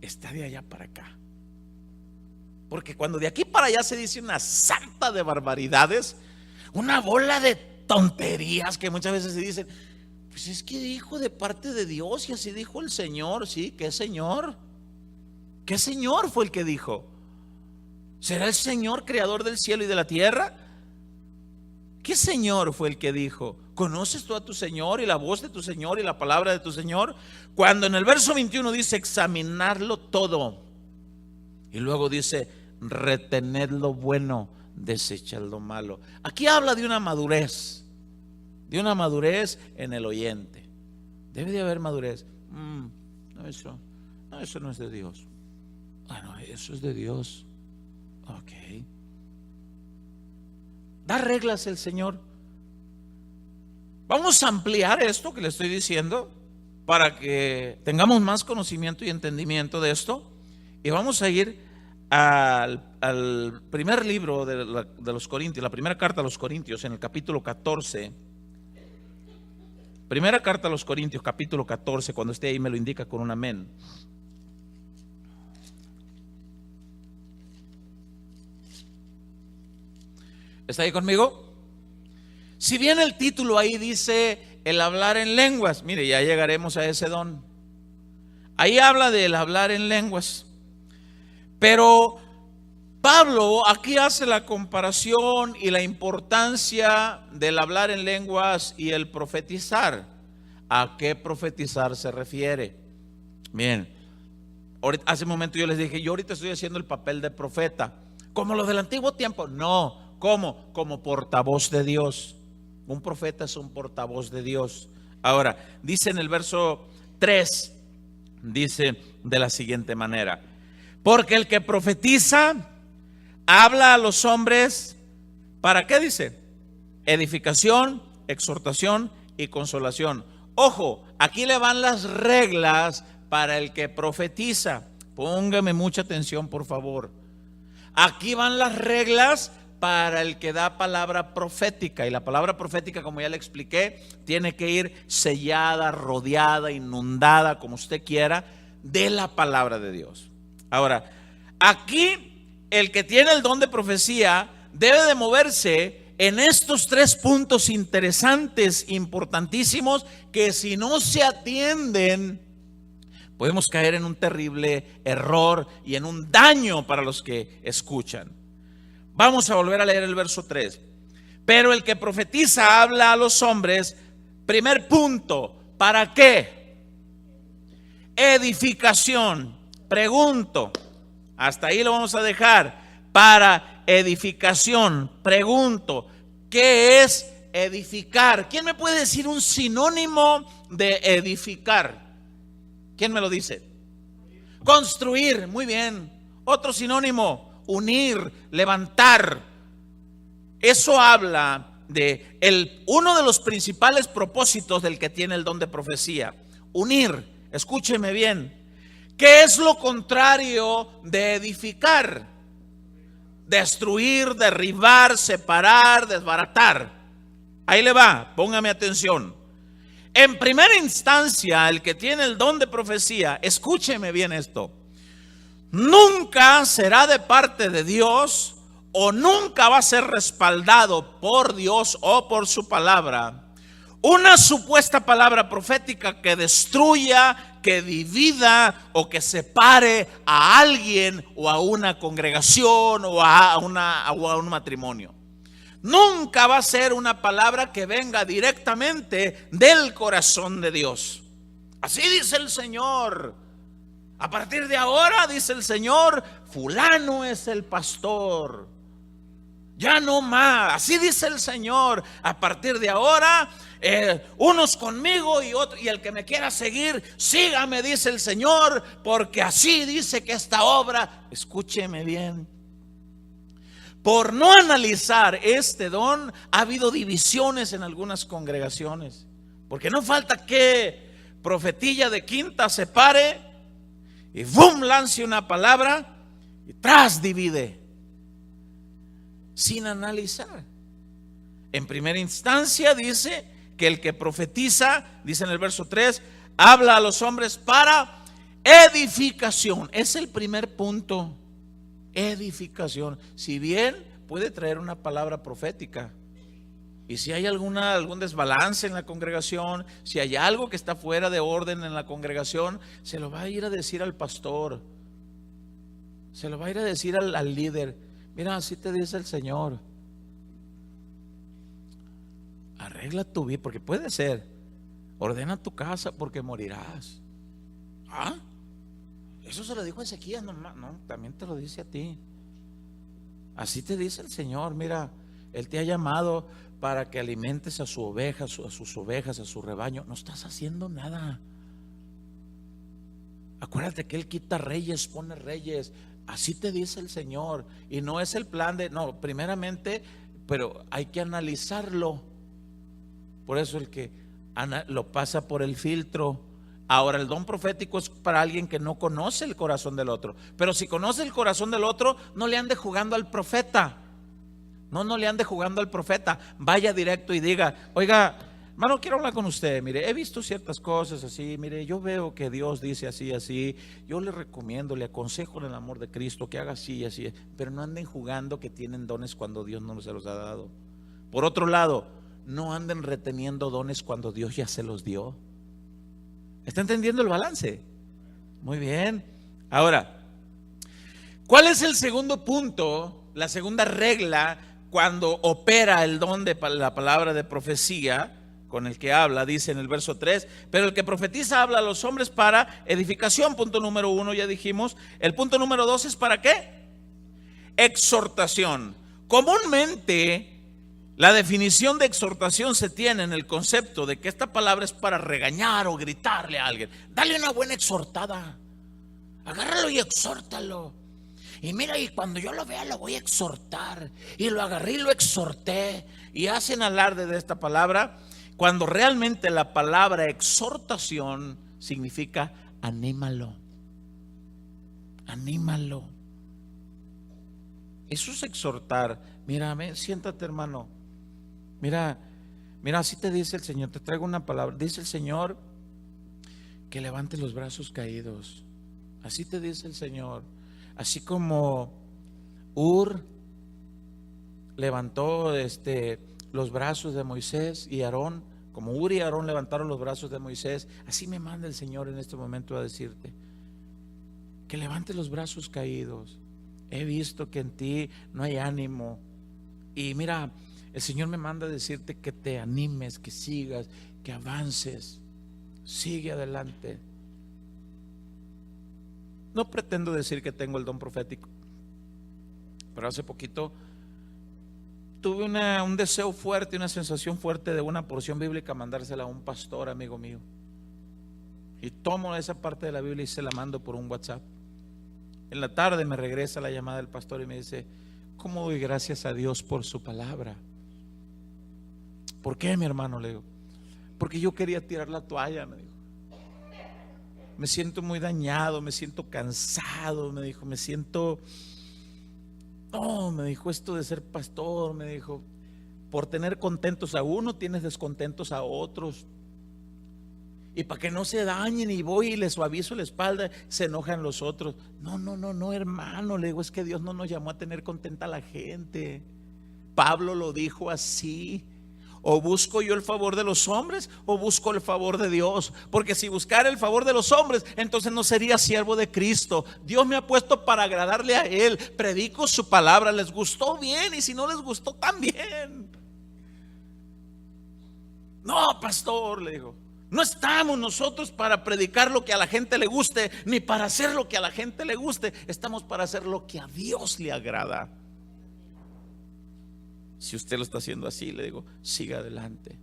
está de allá para acá. Porque cuando de aquí para allá se dice una sarta de barbaridades, una bola de tonterías que muchas veces se dicen, pues es que dijo de parte de Dios y así dijo el Señor. Sí, ¿qué Señor? ¿Qué Señor fue el que dijo? ¿Será el Señor creador del cielo y de la tierra? ¿Qué Señor fue el que dijo? ¿Conoces tú a tu Señor y la voz de tu Señor y la palabra de tu Señor? Cuando en el verso 21 dice examinarlo todo, y luego dice retener lo bueno, desechar lo malo. Aquí habla de una madurez en el oyente. Debe de haber madurez. Eso no es de Dios. Bueno, eso es de Dios. Ok. Da reglas el Señor. Vamos a ampliar esto que le estoy diciendo para que tengamos más conocimiento y entendimiento de esto. Y vamos a ir al primer libro de los Corintios, la primera carta a los Corintios, en el capítulo 14. Primera carta a los Corintios, capítulo 14. Cuando esté ahí me lo indica con un amén. ¿Está ahí conmigo? Si bien el título ahí dice el hablar en lenguas, mire, ya llegaremos a ese don. Ahí habla del hablar en lenguas. Pero Pablo aquí hace la comparación y la importancia del hablar en lenguas y el profetizar. ¿A qué profetizar se refiere? Bien, hace un momento yo les dije, yo ahorita estoy haciendo el papel de profeta, como los del antiguo tiempo. No, ¿cómo? Como portavoz de Dios. Un profeta es un portavoz de Dios. Ahora, dice en el verso 3, dice de la siguiente manera: porque el que profetiza habla a los hombres, ¿para qué dice? Edificación, exhortación y consolación. Ojo, aquí le van las reglas para el que profetiza. Póngame mucha atención, por favor. Aquí van las reglas para el que da palabra profética. Y la palabra profética, como ya le expliqué, tiene que ir sellada, rodeada, inundada, como usted quiera, de la palabra de Dios. Ahora, aquí el que tiene el don de profecía debe de moverse en estos 3 puntos interesantes, importantísimos, que si no se atienden, podemos caer en un terrible error y en un daño para los que escuchan. Vamos a volver a leer el verso 3. Pero el que profetiza habla a los hombres, primer punto, ¿para qué? Edificación. Pregunto, hasta ahí lo vamos a dejar. Para edificación. Pregunto, ¿qué es edificar? ¿Quién me puede decir un sinónimo de edificar? ¿Quién me lo dice? Construir, muy bien. Otro sinónimo, unir, levantar. Eso habla de uno de los principales propósitos del que tiene el don de profecía: unir. Escúcheme bien. ¿Qué es lo contrario de edificar? Destruir, derribar, separar, desbaratar. Ahí le va, póngame atención. En primera instancia, el que tiene el don de profecía, escúcheme bien esto, nunca será de parte de Dios o nunca va a ser respaldado por Dios o por su palabra una supuesta palabra profética que destruya, que divida o que separe a alguien o a una congregación o a un matrimonio. Nunca va a ser una palabra que venga directamente del corazón de Dios. Así dice el Señor. A partir de ahora, dice el Señor, fulano es el pastor. Ya no más. Así dice el Señor. A partir de ahora, unos conmigo y otros, y el que me quiera seguir, sígame, dice el Señor, porque así dice que esta obra, escúcheme bien. Por no analizar este don, ha habido divisiones en algunas congregaciones. Porque no falta que profetilla de quinta se pare y ¡bum!, lance una palabra y tras divide. Sin analizar. En primera instancia dice que el que profetiza, dice en el verso 3, habla a los hombres para edificación. Es el primer punto. Edificación. Si bien puede traer una palabra profética, y si hay algún desbalance en la congregación, si hay algo que está fuera de orden en la congregación, se lo va a ir a decir al pastor, se lo va a ir a decir al líder. Mira, así te dice el Señor. Arregla tu vida, porque puede ser. Ordena tu casa porque morirás. ¿Ah? Eso se lo dijo a Ezequías, no, también te lo dice a ti. Así te dice el Señor. Mira, Él te ha llamado para que alimentes a sus ovejas, a su rebaño. No estás haciendo nada. Acuérdate que Él quita reyes, pone reyes. Así te dice el Señor. Y no es el plan de, no, primeramente, pero hay que analizarlo. Por eso el que lo pasa por el filtro. Ahora, el don profético es para alguien que no conoce el corazón del otro. Pero si conoce el corazón del otro, no le ande jugando al profeta. No le ande jugando al profeta. Vaya directo y diga: oiga, hermano, quiero hablar con usted. Mire, he visto ciertas cosas así. Mire, yo veo que Dios dice así, así. Yo le recomiendo, le aconsejo en el amor de Cristo que haga así, así. Pero no anden jugando que tienen dones cuando Dios no se los ha dado. Por otro lado, no anden reteniendo dones cuando Dios ya se los dio. ¿Está entendiendo el balance? Muy bien. Ahora, ¿cuál es el segundo punto? La segunda regla cuando opera el don de la palabra de profecía con el que habla, dice en el verso 3, pero el que profetiza habla a los hombres para edificación. Punto número 1, ya dijimos. El punto número 2 es ¿para qué? Exhortación. Comúnmente La definición de exhortación se tiene en el concepto de que esta palabra es para regañar o gritarle a alguien. Dale una buena exhortada. Agárralo y exhórtalo. Y mira, y cuando yo lo vea lo voy a exhortar. Y lo agarré y lo exhorté. Y hacen alarde de esta palabra, cuando realmente la palabra exhortación significa anímalo. Anímalo. Eso es exhortar. Mira, siéntate, hermano. Mira, así te dice el Señor. Te traigo una palabra. Dice el Señor que levantes los brazos caídos. Así te dice el Señor. Así como Ur levantó los brazos de Moisés y Aarón, como Ur y Aarón levantaron los brazos de Moisés, así me manda el Señor en este momento a decirte que levantes los brazos caídos. He visto que en ti no hay ánimo. Y mira, el Señor me manda a decirte que te animes, que sigas, que avances. Sigue adelante. No pretendo decir que tengo el don profético, pero hace poquito tuve un deseo fuerte, una sensación fuerte de una porción bíblica mandársela a un pastor amigo mío. Y tomo esa parte de la Biblia y se la mando por un WhatsApp. En la tarde me regresa la llamada del pastor y me dice: ¿cómo doy gracias a Dios por su palabra? ¿Por qué, mi hermano? Le digo: porque yo quería tirar la toalla, me dijo. Me siento muy dañado, me siento cansado, me dijo, me dijo, esto de ser pastor, me dijo, por tener contentos a uno, tienes descontentos a otros. Y para que no se dañen y voy y les suavizo la espalda, se enojan los otros. No, hermano, le digo, es que Dios no nos llamó a tener contenta a la gente. Pablo lo dijo así: o busco yo el favor de los hombres o busco el favor de Dios, porque si buscara el favor de los hombres, entonces no sería siervo de Cristo. Dios me ha puesto para agradarle a Él. Predico su palabra, les gustó bien, y si no les gustó también. No, pastor, le digo, no estamos nosotros para predicar lo que a la gente le guste, ni para hacer lo que a la gente le guste. Estamos para hacer lo que a Dios le agrada. Si usted lo está haciendo así, le digo, siga adelante.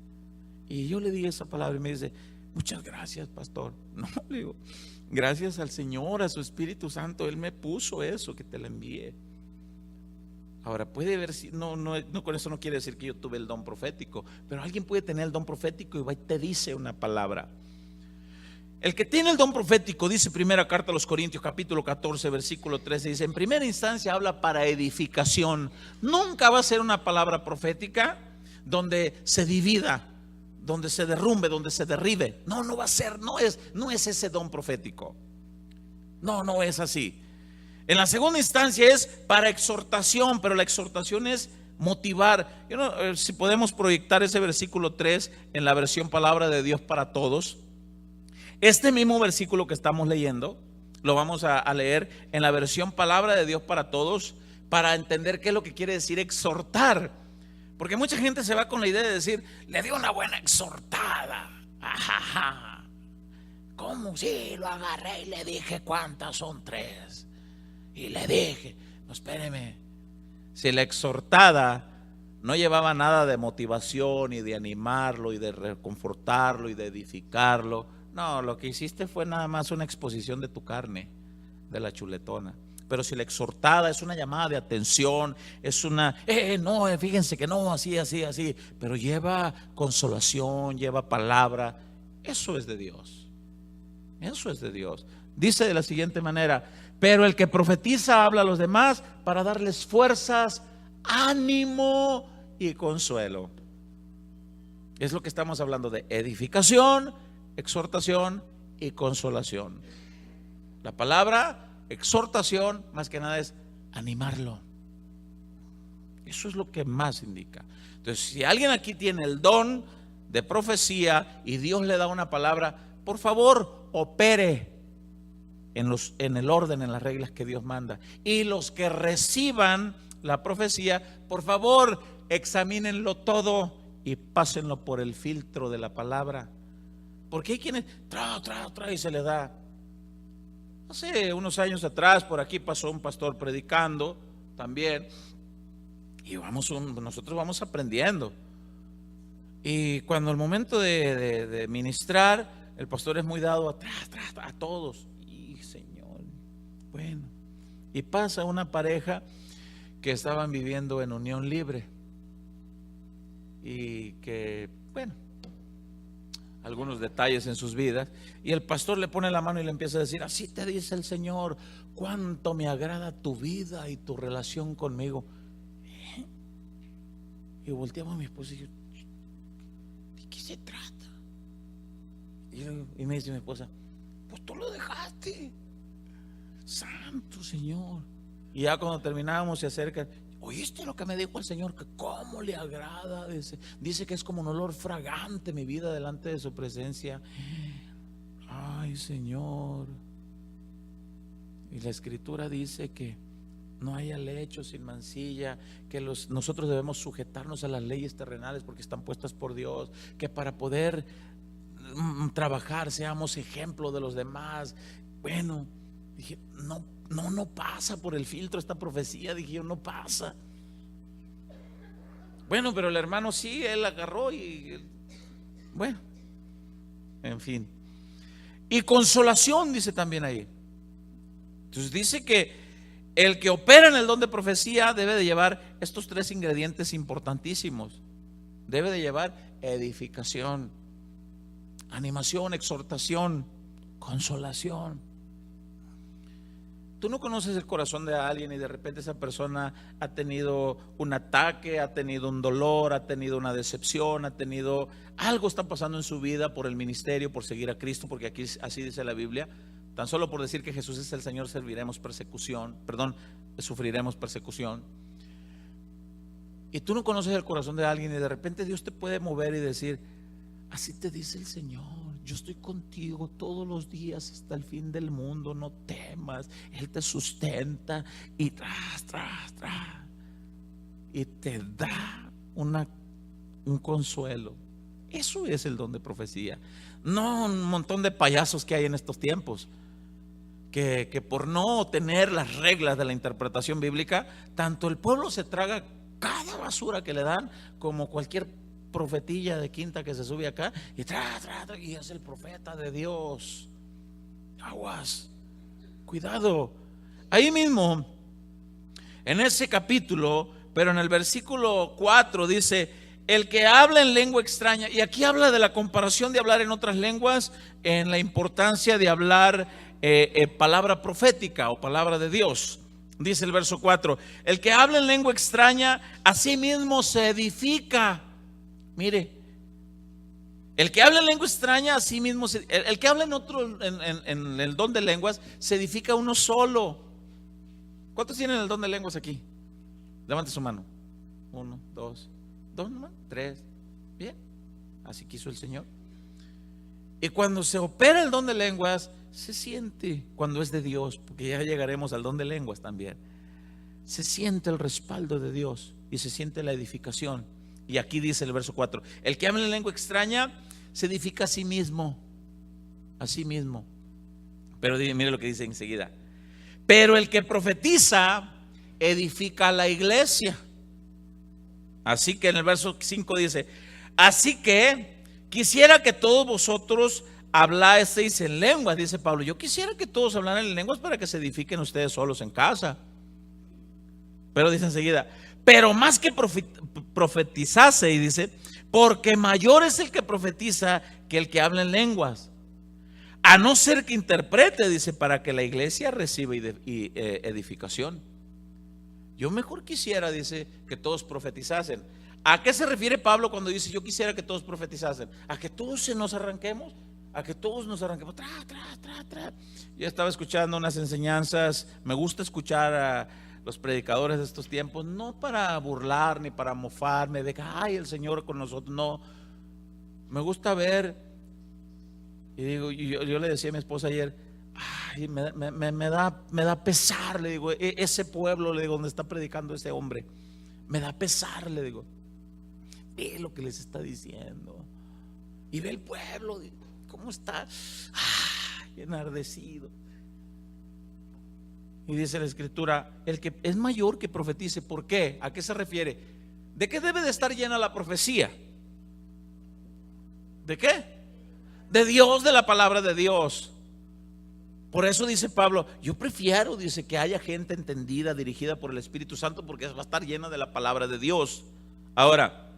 Y yo le di esa palabra y me dice: muchas gracias, pastor. No, le digo, gracias al Señor, a su Espíritu Santo, Él me puso eso, que te lo envié. Ahora puede ver si no, con eso no quiere decir que yo tuve el don profético, pero alguien puede tener el don profético y va y te dice una palabra. El que tiene el don profético, dice primera carta a los Corintios capítulo 14 versículo 13, dice: en primera instancia habla para edificación. Nunca va a ser una palabra profética donde se divida, donde se derrumbe, donde se derribe. No va a ser, no es ese don profético. No es así. En la segunda instancia es para exhortación, pero la exhortación es motivar. Si podemos proyectar ese versículo 3 en la versión Palabra de Dios para Todos. Este mismo versículo que estamos leyendo lo vamos a leer en la versión Palabra de Dios para Todos, para entender qué es lo que quiere decir exhortar. Porque mucha gente se va con la idea de decir: le dio una buena exhortada. Ajaja. ¿Cómo? Sí, lo agarré y le dije: ¿cuántas son? 3. Y le dije: no, espéreme. Si la exhortada no llevaba nada de motivación y de animarlo y de reconfortarlo y de edificarlo, no, lo que hiciste fue nada más una exposición de tu carne, de la chuletona. Pero si la exhortada es una llamada de atención, es una, fíjense que no, así, pero lleva consolación, lleva palabra, eso es de Dios. Eso es de Dios. Dice de la siguiente manera: pero el que profetiza habla a los demás para darles fuerzas, ánimo y consuelo. Es lo que estamos hablando de edificación, exhortación y consolación. La palabra exhortación más que nada es animarlo. Eso es lo que más indica. Entonces, si alguien aquí tiene el don de profecía y Dios le da una palabra, por favor, opere en el orden, en las reglas que Dios manda. Y los que reciban la profecía, por favor, examínenlo todo y pásenlo por el filtro de la palabra. Porque hay quienes trae y se le da. Hace unos años atrás por aquí pasó un pastor predicando también, Y nosotros vamos aprendiendo. Y cuando el momento de ministrar, el pastor es muy dado a todos. Y Señor, bueno. Y pasa una pareja que estaban viviendo en unión libre. Y que, bueno, algunos detalles en sus vidas. Y el pastor le pone la mano y le empieza a decir: así te dice el Señor, cuánto me agrada tu vida y tu relación conmigo. Y volteamos a mi esposa y yo: ¿de qué se trata? Y me dice mi esposa: pues tú lo dejaste. Santo Señor. Y ya cuando terminamos se acerca: ¿oíste lo que me dijo el Señor? Que cómo le agrada. Dice que es como un olor fragante mi vida delante de su presencia. Ay, Señor. Y la Escritura dice que no haya lecho sin mancilla, que nosotros debemos sujetarnos a las leyes terrenales porque están puestas por Dios, que para poder trabajar seamos ejemplo de los demás. Bueno, dije, no pasa por el filtro esta profecía. Dije yo, no pasa. Bueno, pero el hermano sí, él agarró y bueno, en fin. Y consolación dice también ahí. Entonces dice que el que opera en el don de profecía debe de llevar estos 3 ingredientes importantísimos. Debe de llevar edificación, animación, exhortación, consolación. Tú no conoces el corazón de alguien y de repente esa persona ha tenido un ataque, ha tenido un dolor, ha tenido una decepción, ha tenido algo, está pasando en su vida por el ministerio, por seguir a Cristo, porque aquí así dice la Biblia. Tan solo por decir que Jesús es el Señor sufriremos persecución. Y tú no conoces el corazón de alguien y de repente Dios te puede mover y decir: así te dice el Señor, yo estoy contigo todos los días hasta el fin del mundo, no temas, Él te sustenta y y te da un consuelo. Eso es el don de profecía. No un montón de payasos que hay en estos tiempos, que por no tener las reglas de la interpretación bíblica, tanto el pueblo se traga cada basura que le dan, como cualquier profetilla de quinta que se sube acá y es el profeta de Dios. Aguas, cuidado. Ahí mismo, en ese capítulo, pero en el versículo 4 dice: el que habla en lengua extraña. Y aquí habla de la comparación de hablar en otras lenguas, en la importancia de hablar palabra profética o palabra de Dios. Dice el verso 4: el que habla en lengua extraña a sí mismo se edifica. Mire, el que habla en lengua extraña a sí mismo el que habla en el don de lenguas se edifica uno solo. ¿Cuántos tienen el don de lenguas aquí? Levante su mano. 1, 2, 3. Bien, así quiso el Señor. Y cuando se opera el don de lenguas, se siente, cuando es de Dios, porque ya llegaremos al don de lenguas también, se siente el respaldo de Dios y se siente la edificación. Y aquí dice el verso 4: el que habla en lengua extraña se edifica a sí mismo. A sí mismo. Pero mire lo que dice enseguida: pero el que profetiza edifica a la iglesia. Así que en el verso 5 dice: así que quisiera que todos vosotros hablaseis en lenguas. Dice Pablo: yo quisiera que todos hablaran en lenguas para que se edifiquen ustedes solos en casa. Pero dice enseguida: pero más que profetizase, y dice, porque mayor es el que profetiza que el que habla en lenguas, a no ser que interprete, dice, para que la iglesia reciba edificación. Yo mejor quisiera, dice, que todos profetizasen. ¿A qué se refiere Pablo cuando dice yo quisiera que todos profetizasen? A que todos nos arranquemos, Yo estaba escuchando unas enseñanzas. Me gusta escuchar a los predicadores de estos tiempos, no para burlar ni para mofarme de que ay, el Señor con nosotros, no. Me gusta ver, y digo, yo le decía a mi esposa ayer: ay, me da pesar, le digo, ese pueblo, le digo, donde está predicando ese hombre, me da pesar, le digo, ve lo que les está diciendo, y ve el pueblo cómo está enardecido. Y dice la Escritura, el que es mayor que profetice. ¿Por qué? ¿A qué se refiere? ¿De qué debe de estar llena la profecía? ¿De qué? De Dios, de la palabra de Dios. Por eso dice Pablo, yo prefiero, dice, que haya gente entendida, dirigida por el Espíritu Santo, porque va a estar llena de la palabra de Dios. Ahora,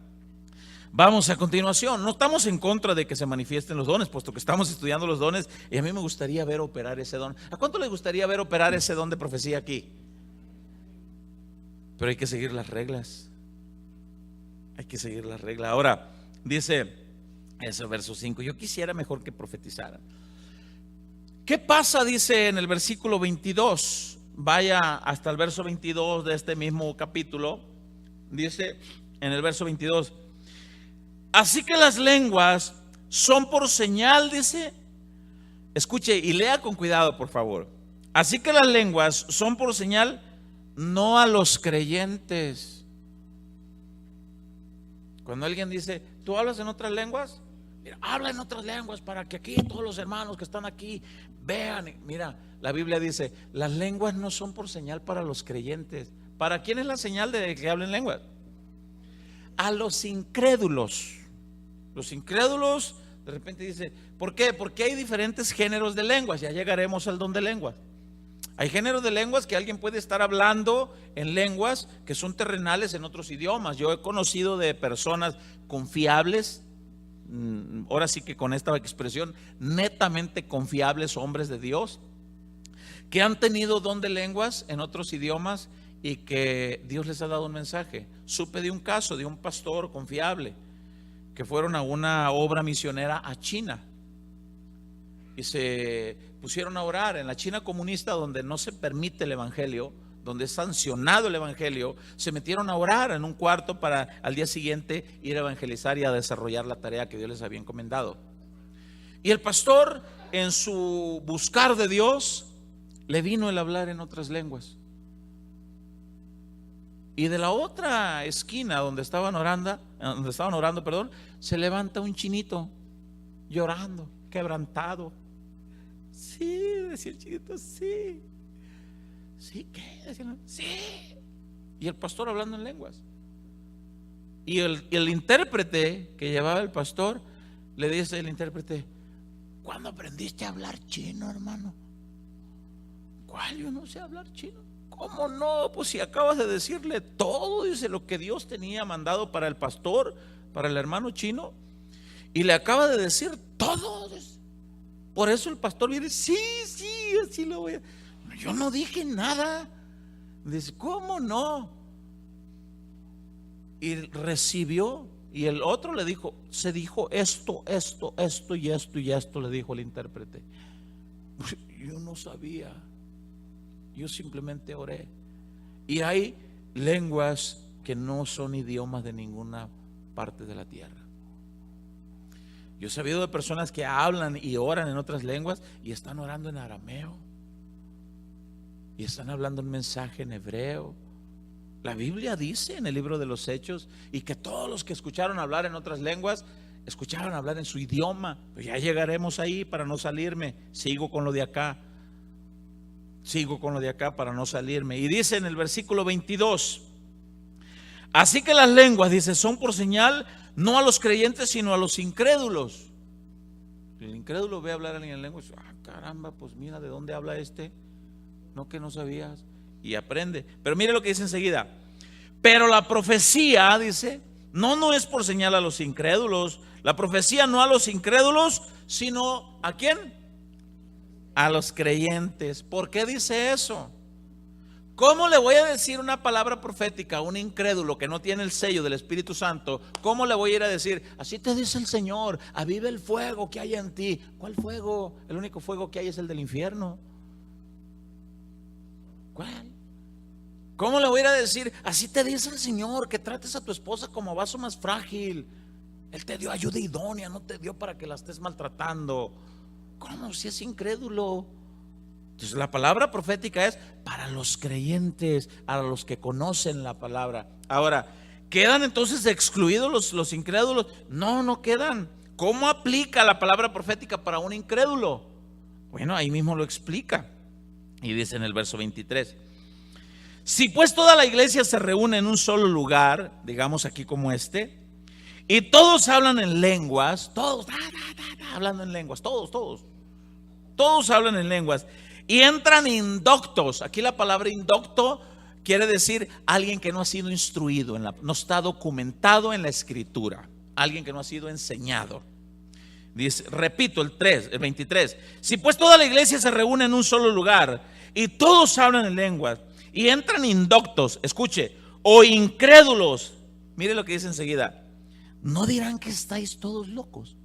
vamos a continuación. No estamos en contra de que se manifiesten los dones, puesto que estamos estudiando los dones, y a mí me gustaría ver operar ese don. ¿A cuánto le gustaría ver operar ese don de profecía aquí? Pero hay que seguir las reglas. Hay que seguir las reglas. Ahora, dice ese verso 5, yo quisiera mejor que profetizaran. ¿Qué pasa? Dice en el versículo 22, vaya hasta el verso 22 de este mismo capítulo. Dice en el verso 22, así que las lenguas son por señal, dice, escuche y lea con cuidado, por favor. Así que las lenguas son por señal, no a los creyentes. Cuando alguien dice, ¿tú hablas en otras lenguas? Mira, habla en otras lenguas para que aquí todos los hermanos que están aquí vean. Mira, la Biblia dice, las lenguas no son por señal para los creyentes. ¿Para quién es la señal de que hablen lenguas? A los incrédulos. Los incrédulos de repente dice, ¿por qué? Porque hay diferentes géneros de lenguas. Ya llegaremos al don de lenguas. Hay géneros de lenguas que alguien puede estar hablando en lenguas que son terrenales en otros idiomas. Yo he conocido de personas confiables, ahora sí que con esta expresión, netamente confiables, hombres de Dios, que han tenido don de lenguas en otros idiomas y que Dios les ha dado un mensaje. Supe de un caso de un pastor confiable que fueron a una obra misionera a China y se pusieron a orar en la China comunista, donde no se permite el evangelio, donde es sancionado el evangelio. Se metieron a orar en un cuarto para al día siguiente ir a evangelizar y a desarrollar la tarea que Dios les había encomendado. Y el pastor, en su buscar de Dios, le vino el hablar en otras lenguas. Y de la otra esquina donde estaban orando, se levanta un chinito llorando, quebrantado. Sí, decía el chinito, sí. ¿Sí qué? Decía, sí. Y el pastor hablando en lenguas. Y el intérprete que llevaba el pastor le dice el intérprete, ¿cuándo aprendiste a hablar chino, hermano? ¿Cuál? Yo no sé hablar chino. ¿Cómo no? Pues si acabas de decirle todo, dice, lo que Dios tenía mandado para el pastor, para el hermano chino, y le acaba de decir todo. Por eso el pastor viene, sí, así lo voy a... Yo no dije nada. Dice, ¿cómo no? Y recibió, y el otro le dijo, se dijo esto y esto, le dijo el intérprete. Yo no sabía. Yo simplemente oré. Y hay lenguas que no son idiomas de ninguna parte de la tierra. Yo he sabido de personas que hablan y oran en otras lenguas y están orando en arameo. Y están hablando un mensaje en hebreo. La Biblia dice en el libro de los Hechos, y que todos los que escucharon hablar en otras lenguas escucharon hablar en su idioma. Pues ya llegaremos ahí para no salirme. Sigo con lo de acá para no salirme. Y dice en el versículo 22, así que las lenguas, dice, son por señal no a los creyentes sino a los incrédulos. El incrédulo ve hablar a alguien en lengua y dice, caramba, pues mira de dónde habla este. No, que no sabías. Y aprende. Pero mire lo que dice enseguida. Pero la profecía, dice, no es por señal a los incrédulos. La profecía no a los incrédulos, sino ¿a quién? A los creyentes. ¿Por qué dice eso? ¿Cómo le voy a decir una palabra profética a un incrédulo que no tiene el sello del Espíritu Santo? ¿Cómo le voy a ir a decir, así te dice el Señor, aviva el fuego que hay en ti? ¿Cuál fuego? El único fuego que hay es el del infierno. ¿Cuál? ¿Cómo le voy a ir a decir, así te dice el Señor, que trates a tu esposa como vaso más frágil? Él te dio ayuda idónea, no te dio para que la estés maltratando. ¿Cómo? Si es incrédulo. Entonces la palabra profética es para los creyentes, a los que conocen la palabra. Ahora, ¿quedan entonces excluidos los incrédulos? No quedan. ¿Cómo aplica la palabra profética para un incrédulo? Bueno, ahí mismo lo explica. Y dice en el verso 23: si pues toda la iglesia se reúne en un solo lugar, digamos aquí como este, y todos hablan en lenguas, todos hablando en lenguas, todos hablan en lenguas, y entran indoctos. Aquí la palabra indocto quiere decir alguien que no ha sido instruido, no está documentado en la escritura, alguien que no ha sido enseñado. Dice, repito, el 23: si pues toda la iglesia se reúne en un solo lugar y todos hablan en lenguas y entran indoctos, escuche, o incrédulos, mire lo que dice enseguida, ¿no dirán que estáis todos locos?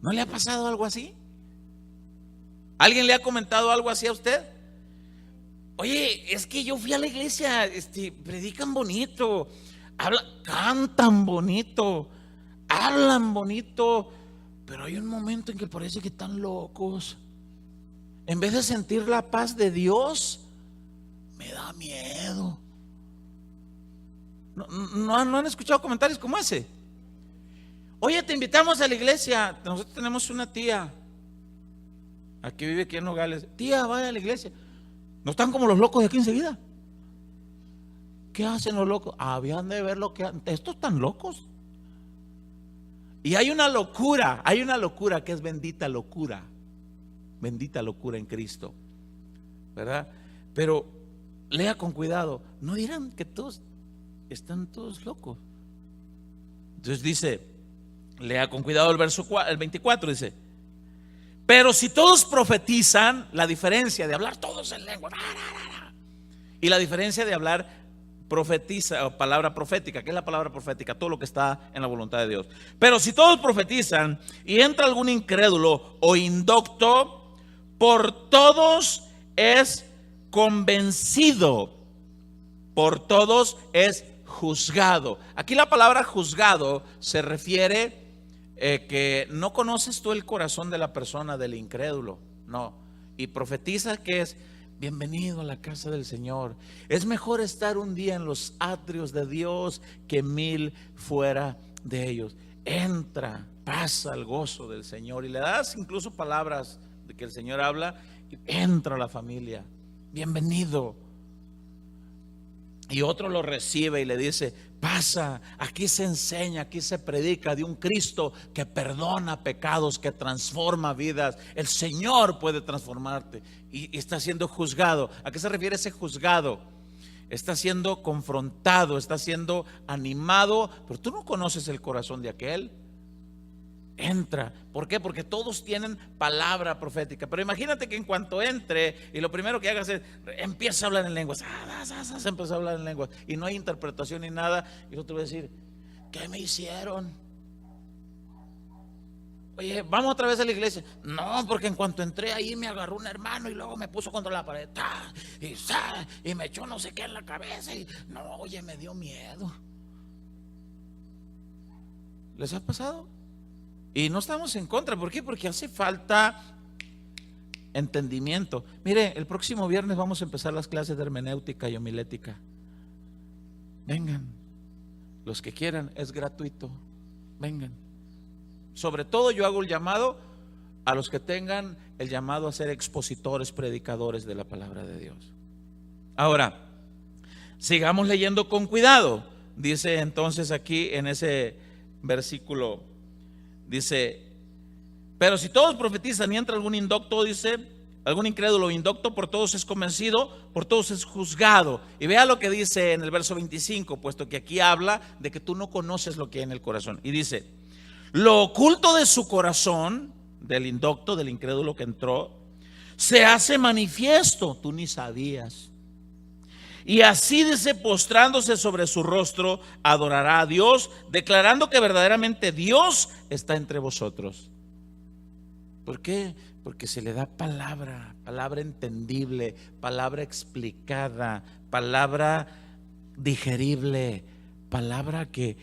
¿No le ha pasado algo así? ¿Alguien le ha comentado algo así a usted? Oye, es que yo fui a la iglesia, predican bonito, cantan bonito, hablan bonito, pero hay un momento en que parece que están locos. En vez de sentir la paz de Dios, me da miedo. ¿No han escuchado comentarios como ese? Oye, te invitamos a la iglesia. Nosotros tenemos una tía aquí vive aquí en Nogales. Tía, vaya a la iglesia. ¿No están como los locos de aquí enseguida? ¿Qué hacen los locos? Habían de ver lo que estos están locos. Y hay una locura que es bendita locura en Cristo, ¿verdad? Pero lea con cuidado, no dirán que todos están todos locos. Entonces dice, lea con cuidado el verso el 24, dice: pero si todos profetizan, la diferencia de hablar todos en lengua y la diferencia de hablar profetiza o palabra profética, ¿qué es la palabra profética? Todo lo que está en la voluntad de Dios. Pero si todos profetizan y entra algún incrédulo o indocto, por todos es convencido, por todos es juzgado. Aquí la palabra juzgado se refiere que no conoces tú el corazón de la persona, del incrédulo, no. Y profetiza que es: bienvenido a la casa del Señor. Es mejor estar un día en los atrios de Dios que 1000 fuera de ellos. Entra, pasa el gozo del Señor y le das incluso palabras de que el Señor habla. Y entra a la familia, bienvenido. Y otro lo recibe y le dice: pasa, aquí se enseña, aquí se predica de un Cristo que perdona pecados, que transforma vidas. El Señor puede transformarte. Y está siendo juzgado. ¿A qué se refiere ese juzgado? Está siendo confrontado, está siendo animado, pero tú no conoces el corazón de aquel. Entra. ¿Por qué? Porque todos tienen palabra profética. Pero imagínate que en cuanto entre y lo primero que hagas es empieza a hablar en lenguas. Empieza a hablar en lenguas y no hay interpretación ni nada. Y yo te voy a decir: ¿qué me hicieron? Oye, vamos otra vez a la iglesia. No, porque en cuanto entré ahí me agarró un hermano y luego me puso contra la pared y me echó no sé qué en la cabeza. Y no, oye, me dio miedo. ¿Les ha pasado? Y no estamos en contra. ¿Por qué? Porque hace falta entendimiento. Mire, el próximo viernes vamos a empezar las clases de hermenéutica y homilética. Vengan, los que quieran, es gratuito. Vengan. Sobre todo yo hago el llamado a los que tengan el llamado a ser expositores, predicadores de la palabra de Dios. Ahora, sigamos leyendo con cuidado. Dice entonces aquí en ese versículo, dice: pero si todos profetizan y entra algún indocto, dice, algún incrédulo indocto, por todos es convencido, por todos es juzgado. Y vea lo que dice en el verso 25, puesto que aquí habla de que tú no conoces lo que hay en el corazón. Y dice: lo oculto de su corazón, del indocto, del incrédulo que entró, se hace manifiesto, tú ni sabías. Y así dice, postrándose sobre su rostro, adorará a Dios, declarando que verdaderamente Dios está entre vosotros. ¿Por qué? Porque se le da palabra entendible, palabra explicada, palabra digerible, palabra que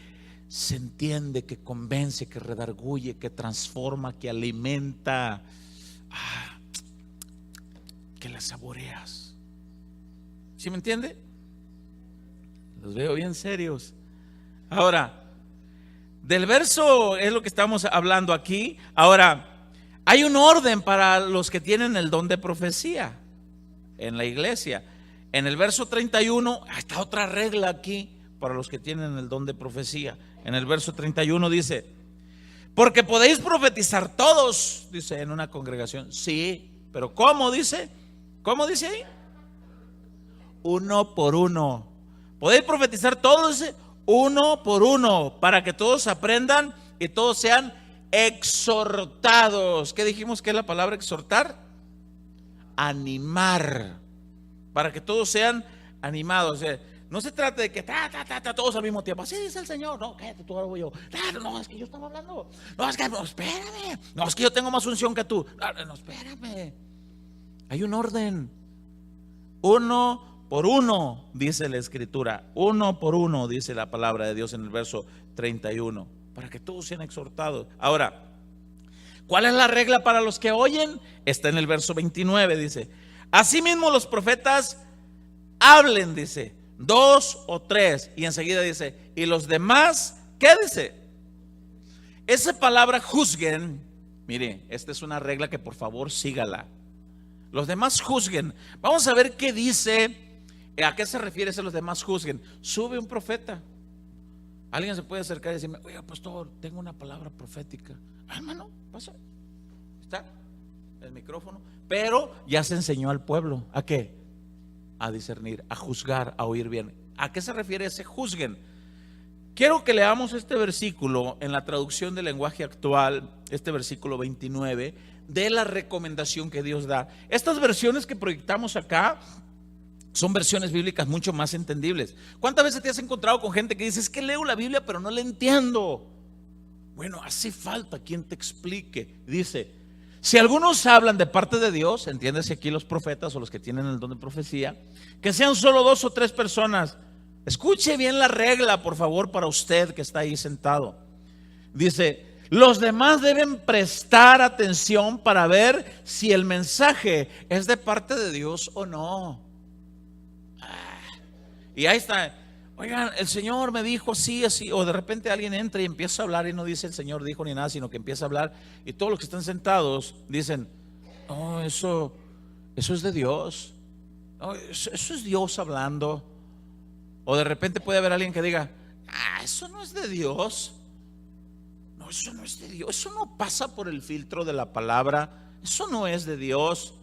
se entiende, que convence, que redarguye, que transforma, que alimenta, que la saboreas. ¿Sí me entiende? Los veo bien serios. Ahora, del verso es lo que estamos hablando aquí. Ahora, Hay un orden para los que tienen el don de profecía en la iglesia. En el verso 31, está otra regla aquí para los que tienen el don de profecía. En el verso 31 dice: porque podéis profetizar todos, dice, en una congregación. Sí, pero ¿cómo dice? ¿Cómo dice ahí? Uno por uno. Podéis profetizar todos, dice, uno por uno, para que todos aprendan y todos sean exhortados. ¿Qué dijimos que es la palabra exhortar? Animar. Para que todos sean animados. O sea, no se trata de que todos al mismo tiempo. Así dice el Señor. No, cállate, tú hago yo. No, es que yo estaba hablando. No, es que no, espérame. No, es que yo tengo más unción que tú. No, espérame. Hay un orden. Uno por uno, dice la Escritura. Uno por uno, dice la palabra de Dios en el verso 31. Para que todos sean exhortados. Ahora, ¿cuál es la regla para los que oyen? Está en el verso 29, dice: asimismo los profetas hablen, dice, 2 o 3. Y enseguida dice: y los demás, ¿qué dice? Esa palabra juzguen, mire, esta es una regla que por favor sígala. Los demás juzguen. Vamos a ver qué dice. ¿A qué se refiere ese los demás juzguen? Sube un profeta. Alguien se puede acercar y decirme: oye, pastor, tengo una palabra profética. Hermano, pasa. Está el micrófono. Pero ya se enseñó al pueblo. ¿A qué? A discernir, a juzgar, a oír bien. ¿A qué se refiere ese juzguen? Quiero que leamos este versículo en la traducción del lenguaje actual, este versículo 29, de la recomendación que Dios da. Estas versiones que proyectamos acá son versiones bíblicas mucho más entendibles. ¿Cuántas veces te has encontrado con gente que dice: es que leo la Biblia pero no la entiendo? Bueno, hace falta quien te explique. Dice: si algunos hablan de parte de Dios, entiéndase aquí los profetas o los que tienen el don de profecía, que sean solo 2 o 3 personas. Escuche bien la regla, por favor, para usted que está ahí sentado. Dice: los demás deben prestar atención para ver si el mensaje es de parte de Dios o no. Y ahí está: oigan, el Señor me dijo así, así. O de repente alguien entra y empieza a hablar y no dice el Señor dijo ni nada, sino que empieza a hablar. Y todos los que están sentados dicen: no, eso es de Dios. No, eso es Dios hablando. O de repente puede haber alguien que diga: eso no es de Dios. No, eso no es de Dios. Eso no pasa por el filtro de la palabra. Eso no es de Dios.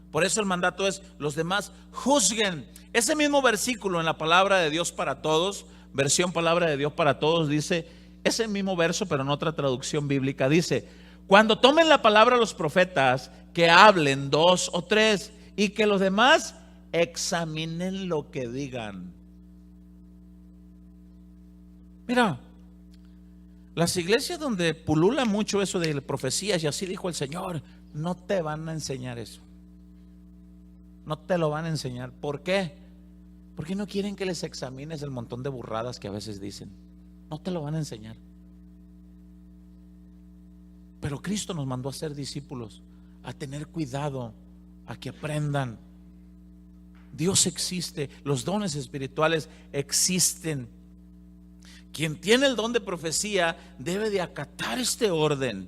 Por eso el mandato es: los demás juzguen. Ese mismo versículo en la palabra de Dios para todos, versión palabra de Dios para todos, dice, ese mismo verso pero en otra traducción bíblica, dice: cuando tomen la palabra los profetas, que hablen 2 o 3 y que los demás examinen lo que digan. Mira, las iglesias donde pulula mucho eso de profecías y así dijo el Señor, no te van a enseñar eso. No te lo van a enseñar. ¿Por qué? Porque no quieren que les examines el montón de burradas que a veces dicen. No te lo van a enseñar. Pero Cristo nos mandó a ser discípulos, a tener cuidado, a que aprendan. Dios existe, los dones espirituales existen. Quien tiene el don de profecía debe de acatar este orden.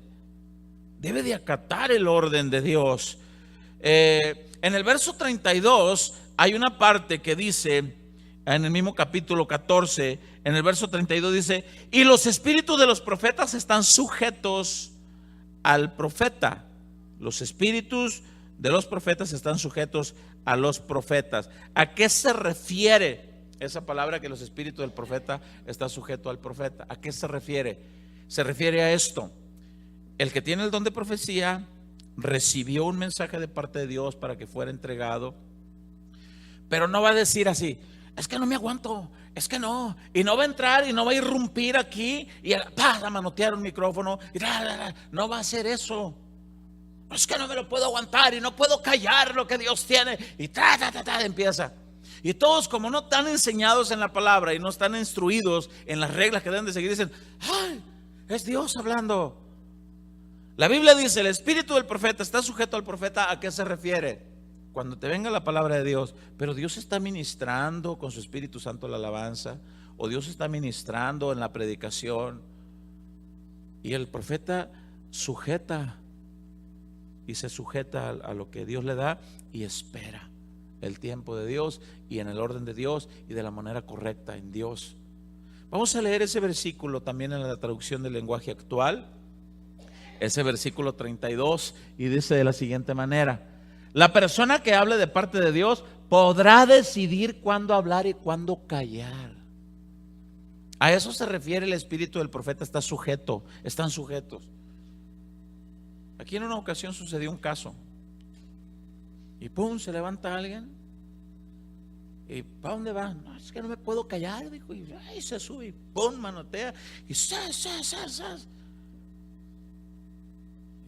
Debe de acatar el orden de Dios. En el verso 32 hay una parte que dice, en el mismo capítulo 14, en el verso 32 dice: y los espíritus de los profetas están sujetos al profeta. Los espíritus de los profetas están sujetos a los profetas. ¿A qué se refiere esa palabra que los espíritus del profeta está sujeto al profeta? ¿A qué se refiere? Se refiere a esto: el que tiene el don de profecía recibió un mensaje de parte de Dios para que fuera entregado, pero no va a decir así: es que no me aguanto, es que no, y no va a entrar y no va a irrumpir aquí y a manotear un micrófono y no va a hacer eso. Es que no me lo puedo aguantar y no puedo callar lo que Dios tiene y empieza. Y todos, como no están enseñados en la palabra y no están instruidos en las reglas que deben de seguir, dicen: ay, es Dios hablando. La Biblia dice: el espíritu del profeta está sujeto al profeta. ¿A qué se refiere? Cuando te venga la palabra de Dios, pero Dios está ministrando con su Espíritu Santo la alabanza, o Dios está ministrando en la predicación, y el profeta sujeta y se sujeta a lo que Dios le da y espera el tiempo de Dios y en el orden de Dios y de la manera correcta en Dios. Vamos a leer ese versículo también en la traducción del lenguaje actual, ese versículo 32, y dice de la siguiente manera: la persona que hable de parte de Dios podrá decidir cuándo hablar y cuándo callar. A eso se refiere el espíritu del profeta, está sujeto, están sujetos. Aquí en una ocasión sucedió un caso y pum, se levanta alguien y ¿para dónde va? No, es que no me puedo callar, dijo, y ay, se sube y pum, manotea y ¡zas!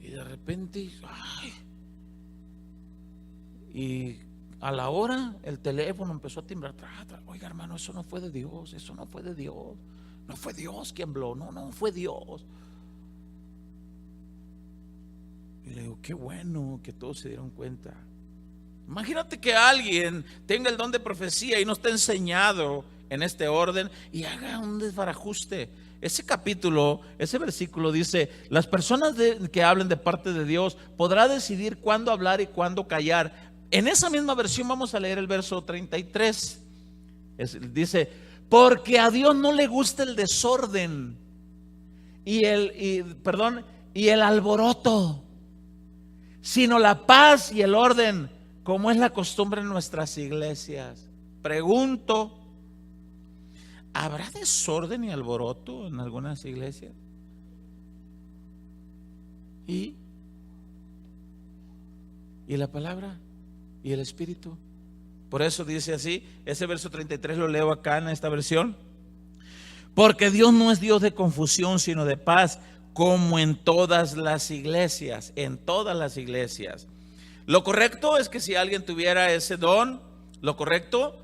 Y de repente ay, y a la hora el teléfono empezó a timbrar. Oiga, hermano, eso no fue de Dios, eso no fue de Dios, no fue Dios quien habló, no fue Dios. Y le digo, qué bueno que todos se dieron cuenta. Imagínate que alguien tenga el don de profecía y no esté enseñado en este orden y haga un desbarajuste. Ese capítulo, ese versículo dice: las personas que hablen de parte de Dios podrá decidir cuándo hablar y cuándo callar. En esa misma versión vamos a leer el verso 33. Dice: porque a Dios no le gusta el desorden y el alboroto, sino la paz y el orden, como es la costumbre en nuestras iglesias. Pregunto, ¿habrá desorden y alboroto en algunas iglesias? ¿Y la palabra? ¿Y el espíritu? Por eso dice así, ese verso 33 lo leo acá en esta versión: porque Dios no es Dios de confusión, sino de paz, como en todas las iglesias, en todas las iglesias. Lo correcto es que si alguien tuviera ese don, lo correcto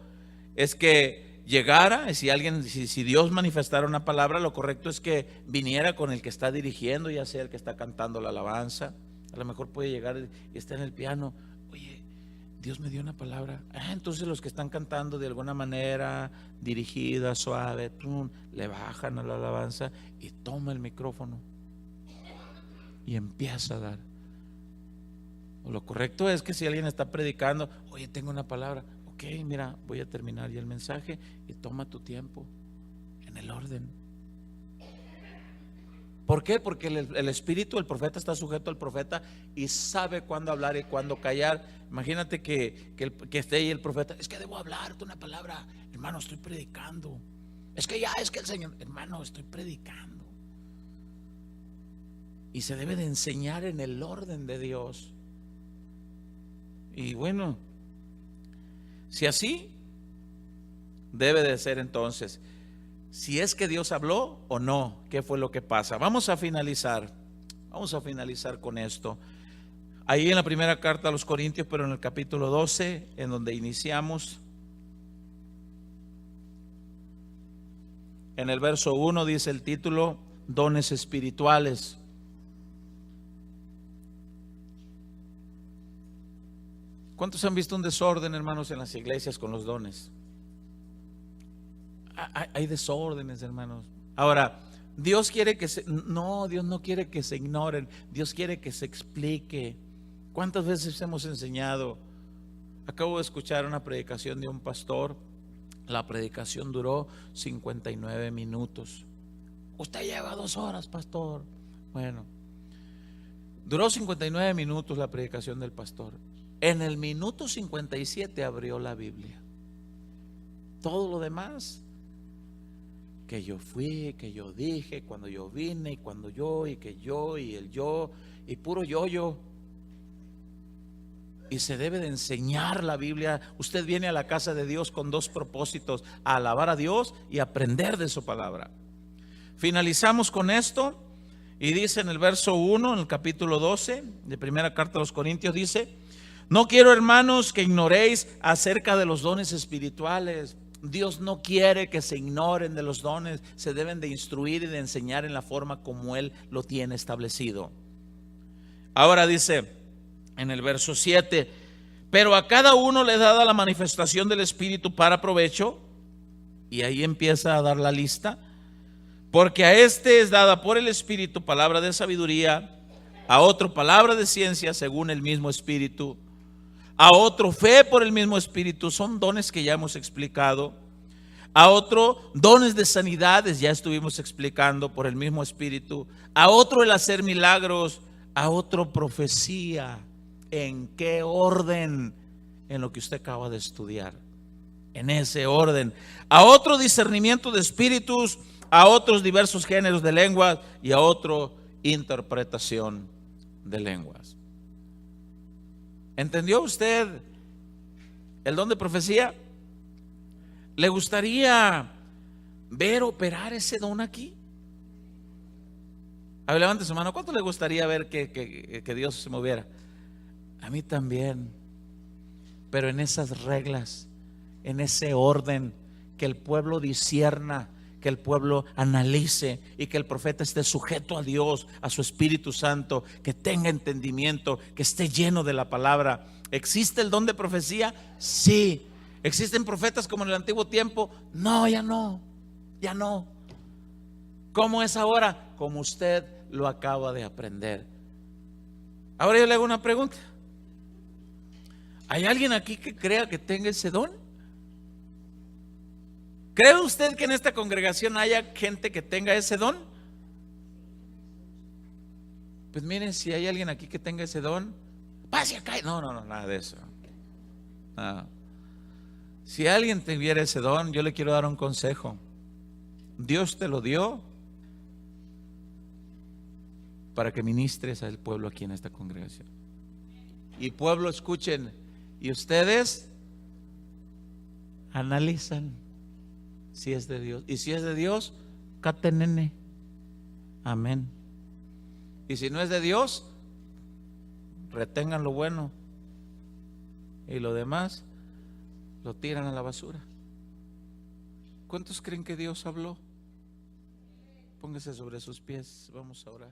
es que llegara, si Dios manifestara una palabra, lo correcto es que viniera con el que está dirigiendo, ya sea el que está cantando la alabanza. A lo mejor puede llegar y está en el piano: oye, Dios me dio una palabra. Entonces los que están cantando de alguna manera dirigida, suave, le bajan a la alabanza y toma el micrófono y empieza a dar. Lo correcto es que si alguien está predicando: oye, tengo una palabra, ok, mira, voy a terminar ya el mensaje, y toma tu tiempo en el orden. ¿Por qué? Porque el espíritu del profeta está sujeto al profeta y sabe cuándo hablar y cuándo callar. Imagínate que esté ahí el profeta: es que debo hablarte una palabra, hermano, estoy predicando. Es que el Señor, hermano, estoy predicando. Y se debe de enseñar en el orden de Dios. Y bueno, si así debe de ser, entonces, si es que Dios habló o no, ¿qué fue lo que pasa? Vamos a finalizar con esto. Ahí en la primera carta a los Corintios, pero en el capítulo 12, en donde iniciamos, en el verso 1 dice el título: dones espirituales. ¿Cuántos han visto un desorden, hermanos, en las iglesias con los dones? Hay desórdenes, hermanos. Ahora, Dios no quiere que se ignoren. Dios quiere que se explique. ¿Cuántas veces hemos enseñado? Acabo de escuchar una predicación de un pastor. La predicación duró 59 minutos. Usted lleva 2 horas, pastor. Bueno, duró 59 minutos la predicación del pastor. En el minuto 57 abrió la Biblia. Todo lo demás, que yo fui, que yo dije, cuando yo vine, y cuando yo, y que yo, y el yo, y puro yo. Y se debe de enseñar la Biblia. Usted viene a la casa de Dios con 2 propósitos: a alabar a Dios y aprender de su palabra. Finalizamos con esto y dice en el verso 1, en el capítulo 12 de primera carta a los Corintios, dice: no quiero, hermanos, que ignoréis acerca de los dones espirituales. Dios no quiere que se ignoren de los dones. Se deben de instruir y de enseñar en la forma como Él lo tiene establecido. Ahora dice en el verso 7: pero a cada uno le es dada la manifestación del Espíritu para provecho. Y ahí empieza a dar la lista. Porque a este es dada por el Espíritu palabra de sabiduría, a otro palabra de ciencia según el mismo Espíritu, a otro fe por el mismo Espíritu, son dones que ya hemos explicado, a otro dones de sanidades, ya estuvimos explicando por el mismo Espíritu, a otro el hacer milagros, a otro profecía. ¿En qué orden? En lo que usted acaba de estudiar, en ese orden. A otro discernimiento de espíritus, a otros diversos géneros de lenguas y a otro interpretación de lenguas. ¿Entendió usted el don de profecía? ¿Le gustaría ver operar ese don aquí? A ver, levante su mano. ¿Cuánto le gustaría ver que Dios se moviera? A mí también, pero en esas reglas, en ese orden, que el pueblo discierna, que el pueblo analice y que el profeta esté sujeto a Dios, a su Espíritu Santo, que tenga entendimiento, que esté lleno de la palabra. ¿Existe el don de profecía? Sí. ¿Existen profetas como en el antiguo tiempo? No, ya no, ya no. ¿Cómo es ahora? Como usted lo acaba de aprender. Ahora yo le hago una pregunta. ¿Hay alguien aquí que crea que tenga ese don? ¿Cree usted que en esta congregación haya gente que tenga ese don? Pues miren, si hay alguien aquí que tenga ese don, pase acá. No, nada de eso. No. Si alguien tuviera ese don, yo le quiero dar un consejo. Dios te lo dio para que ministres al pueblo aquí en esta congregación. Y pueblo, escuchen, y ustedes analizan si es de Dios. Y si es de Dios, catenene. Amén. Y si no es de Dios, retengan lo bueno y lo demás lo tiran a la basura. ¿Cuántos creen que Dios habló? Póngase sobre sus pies, vamos a orar.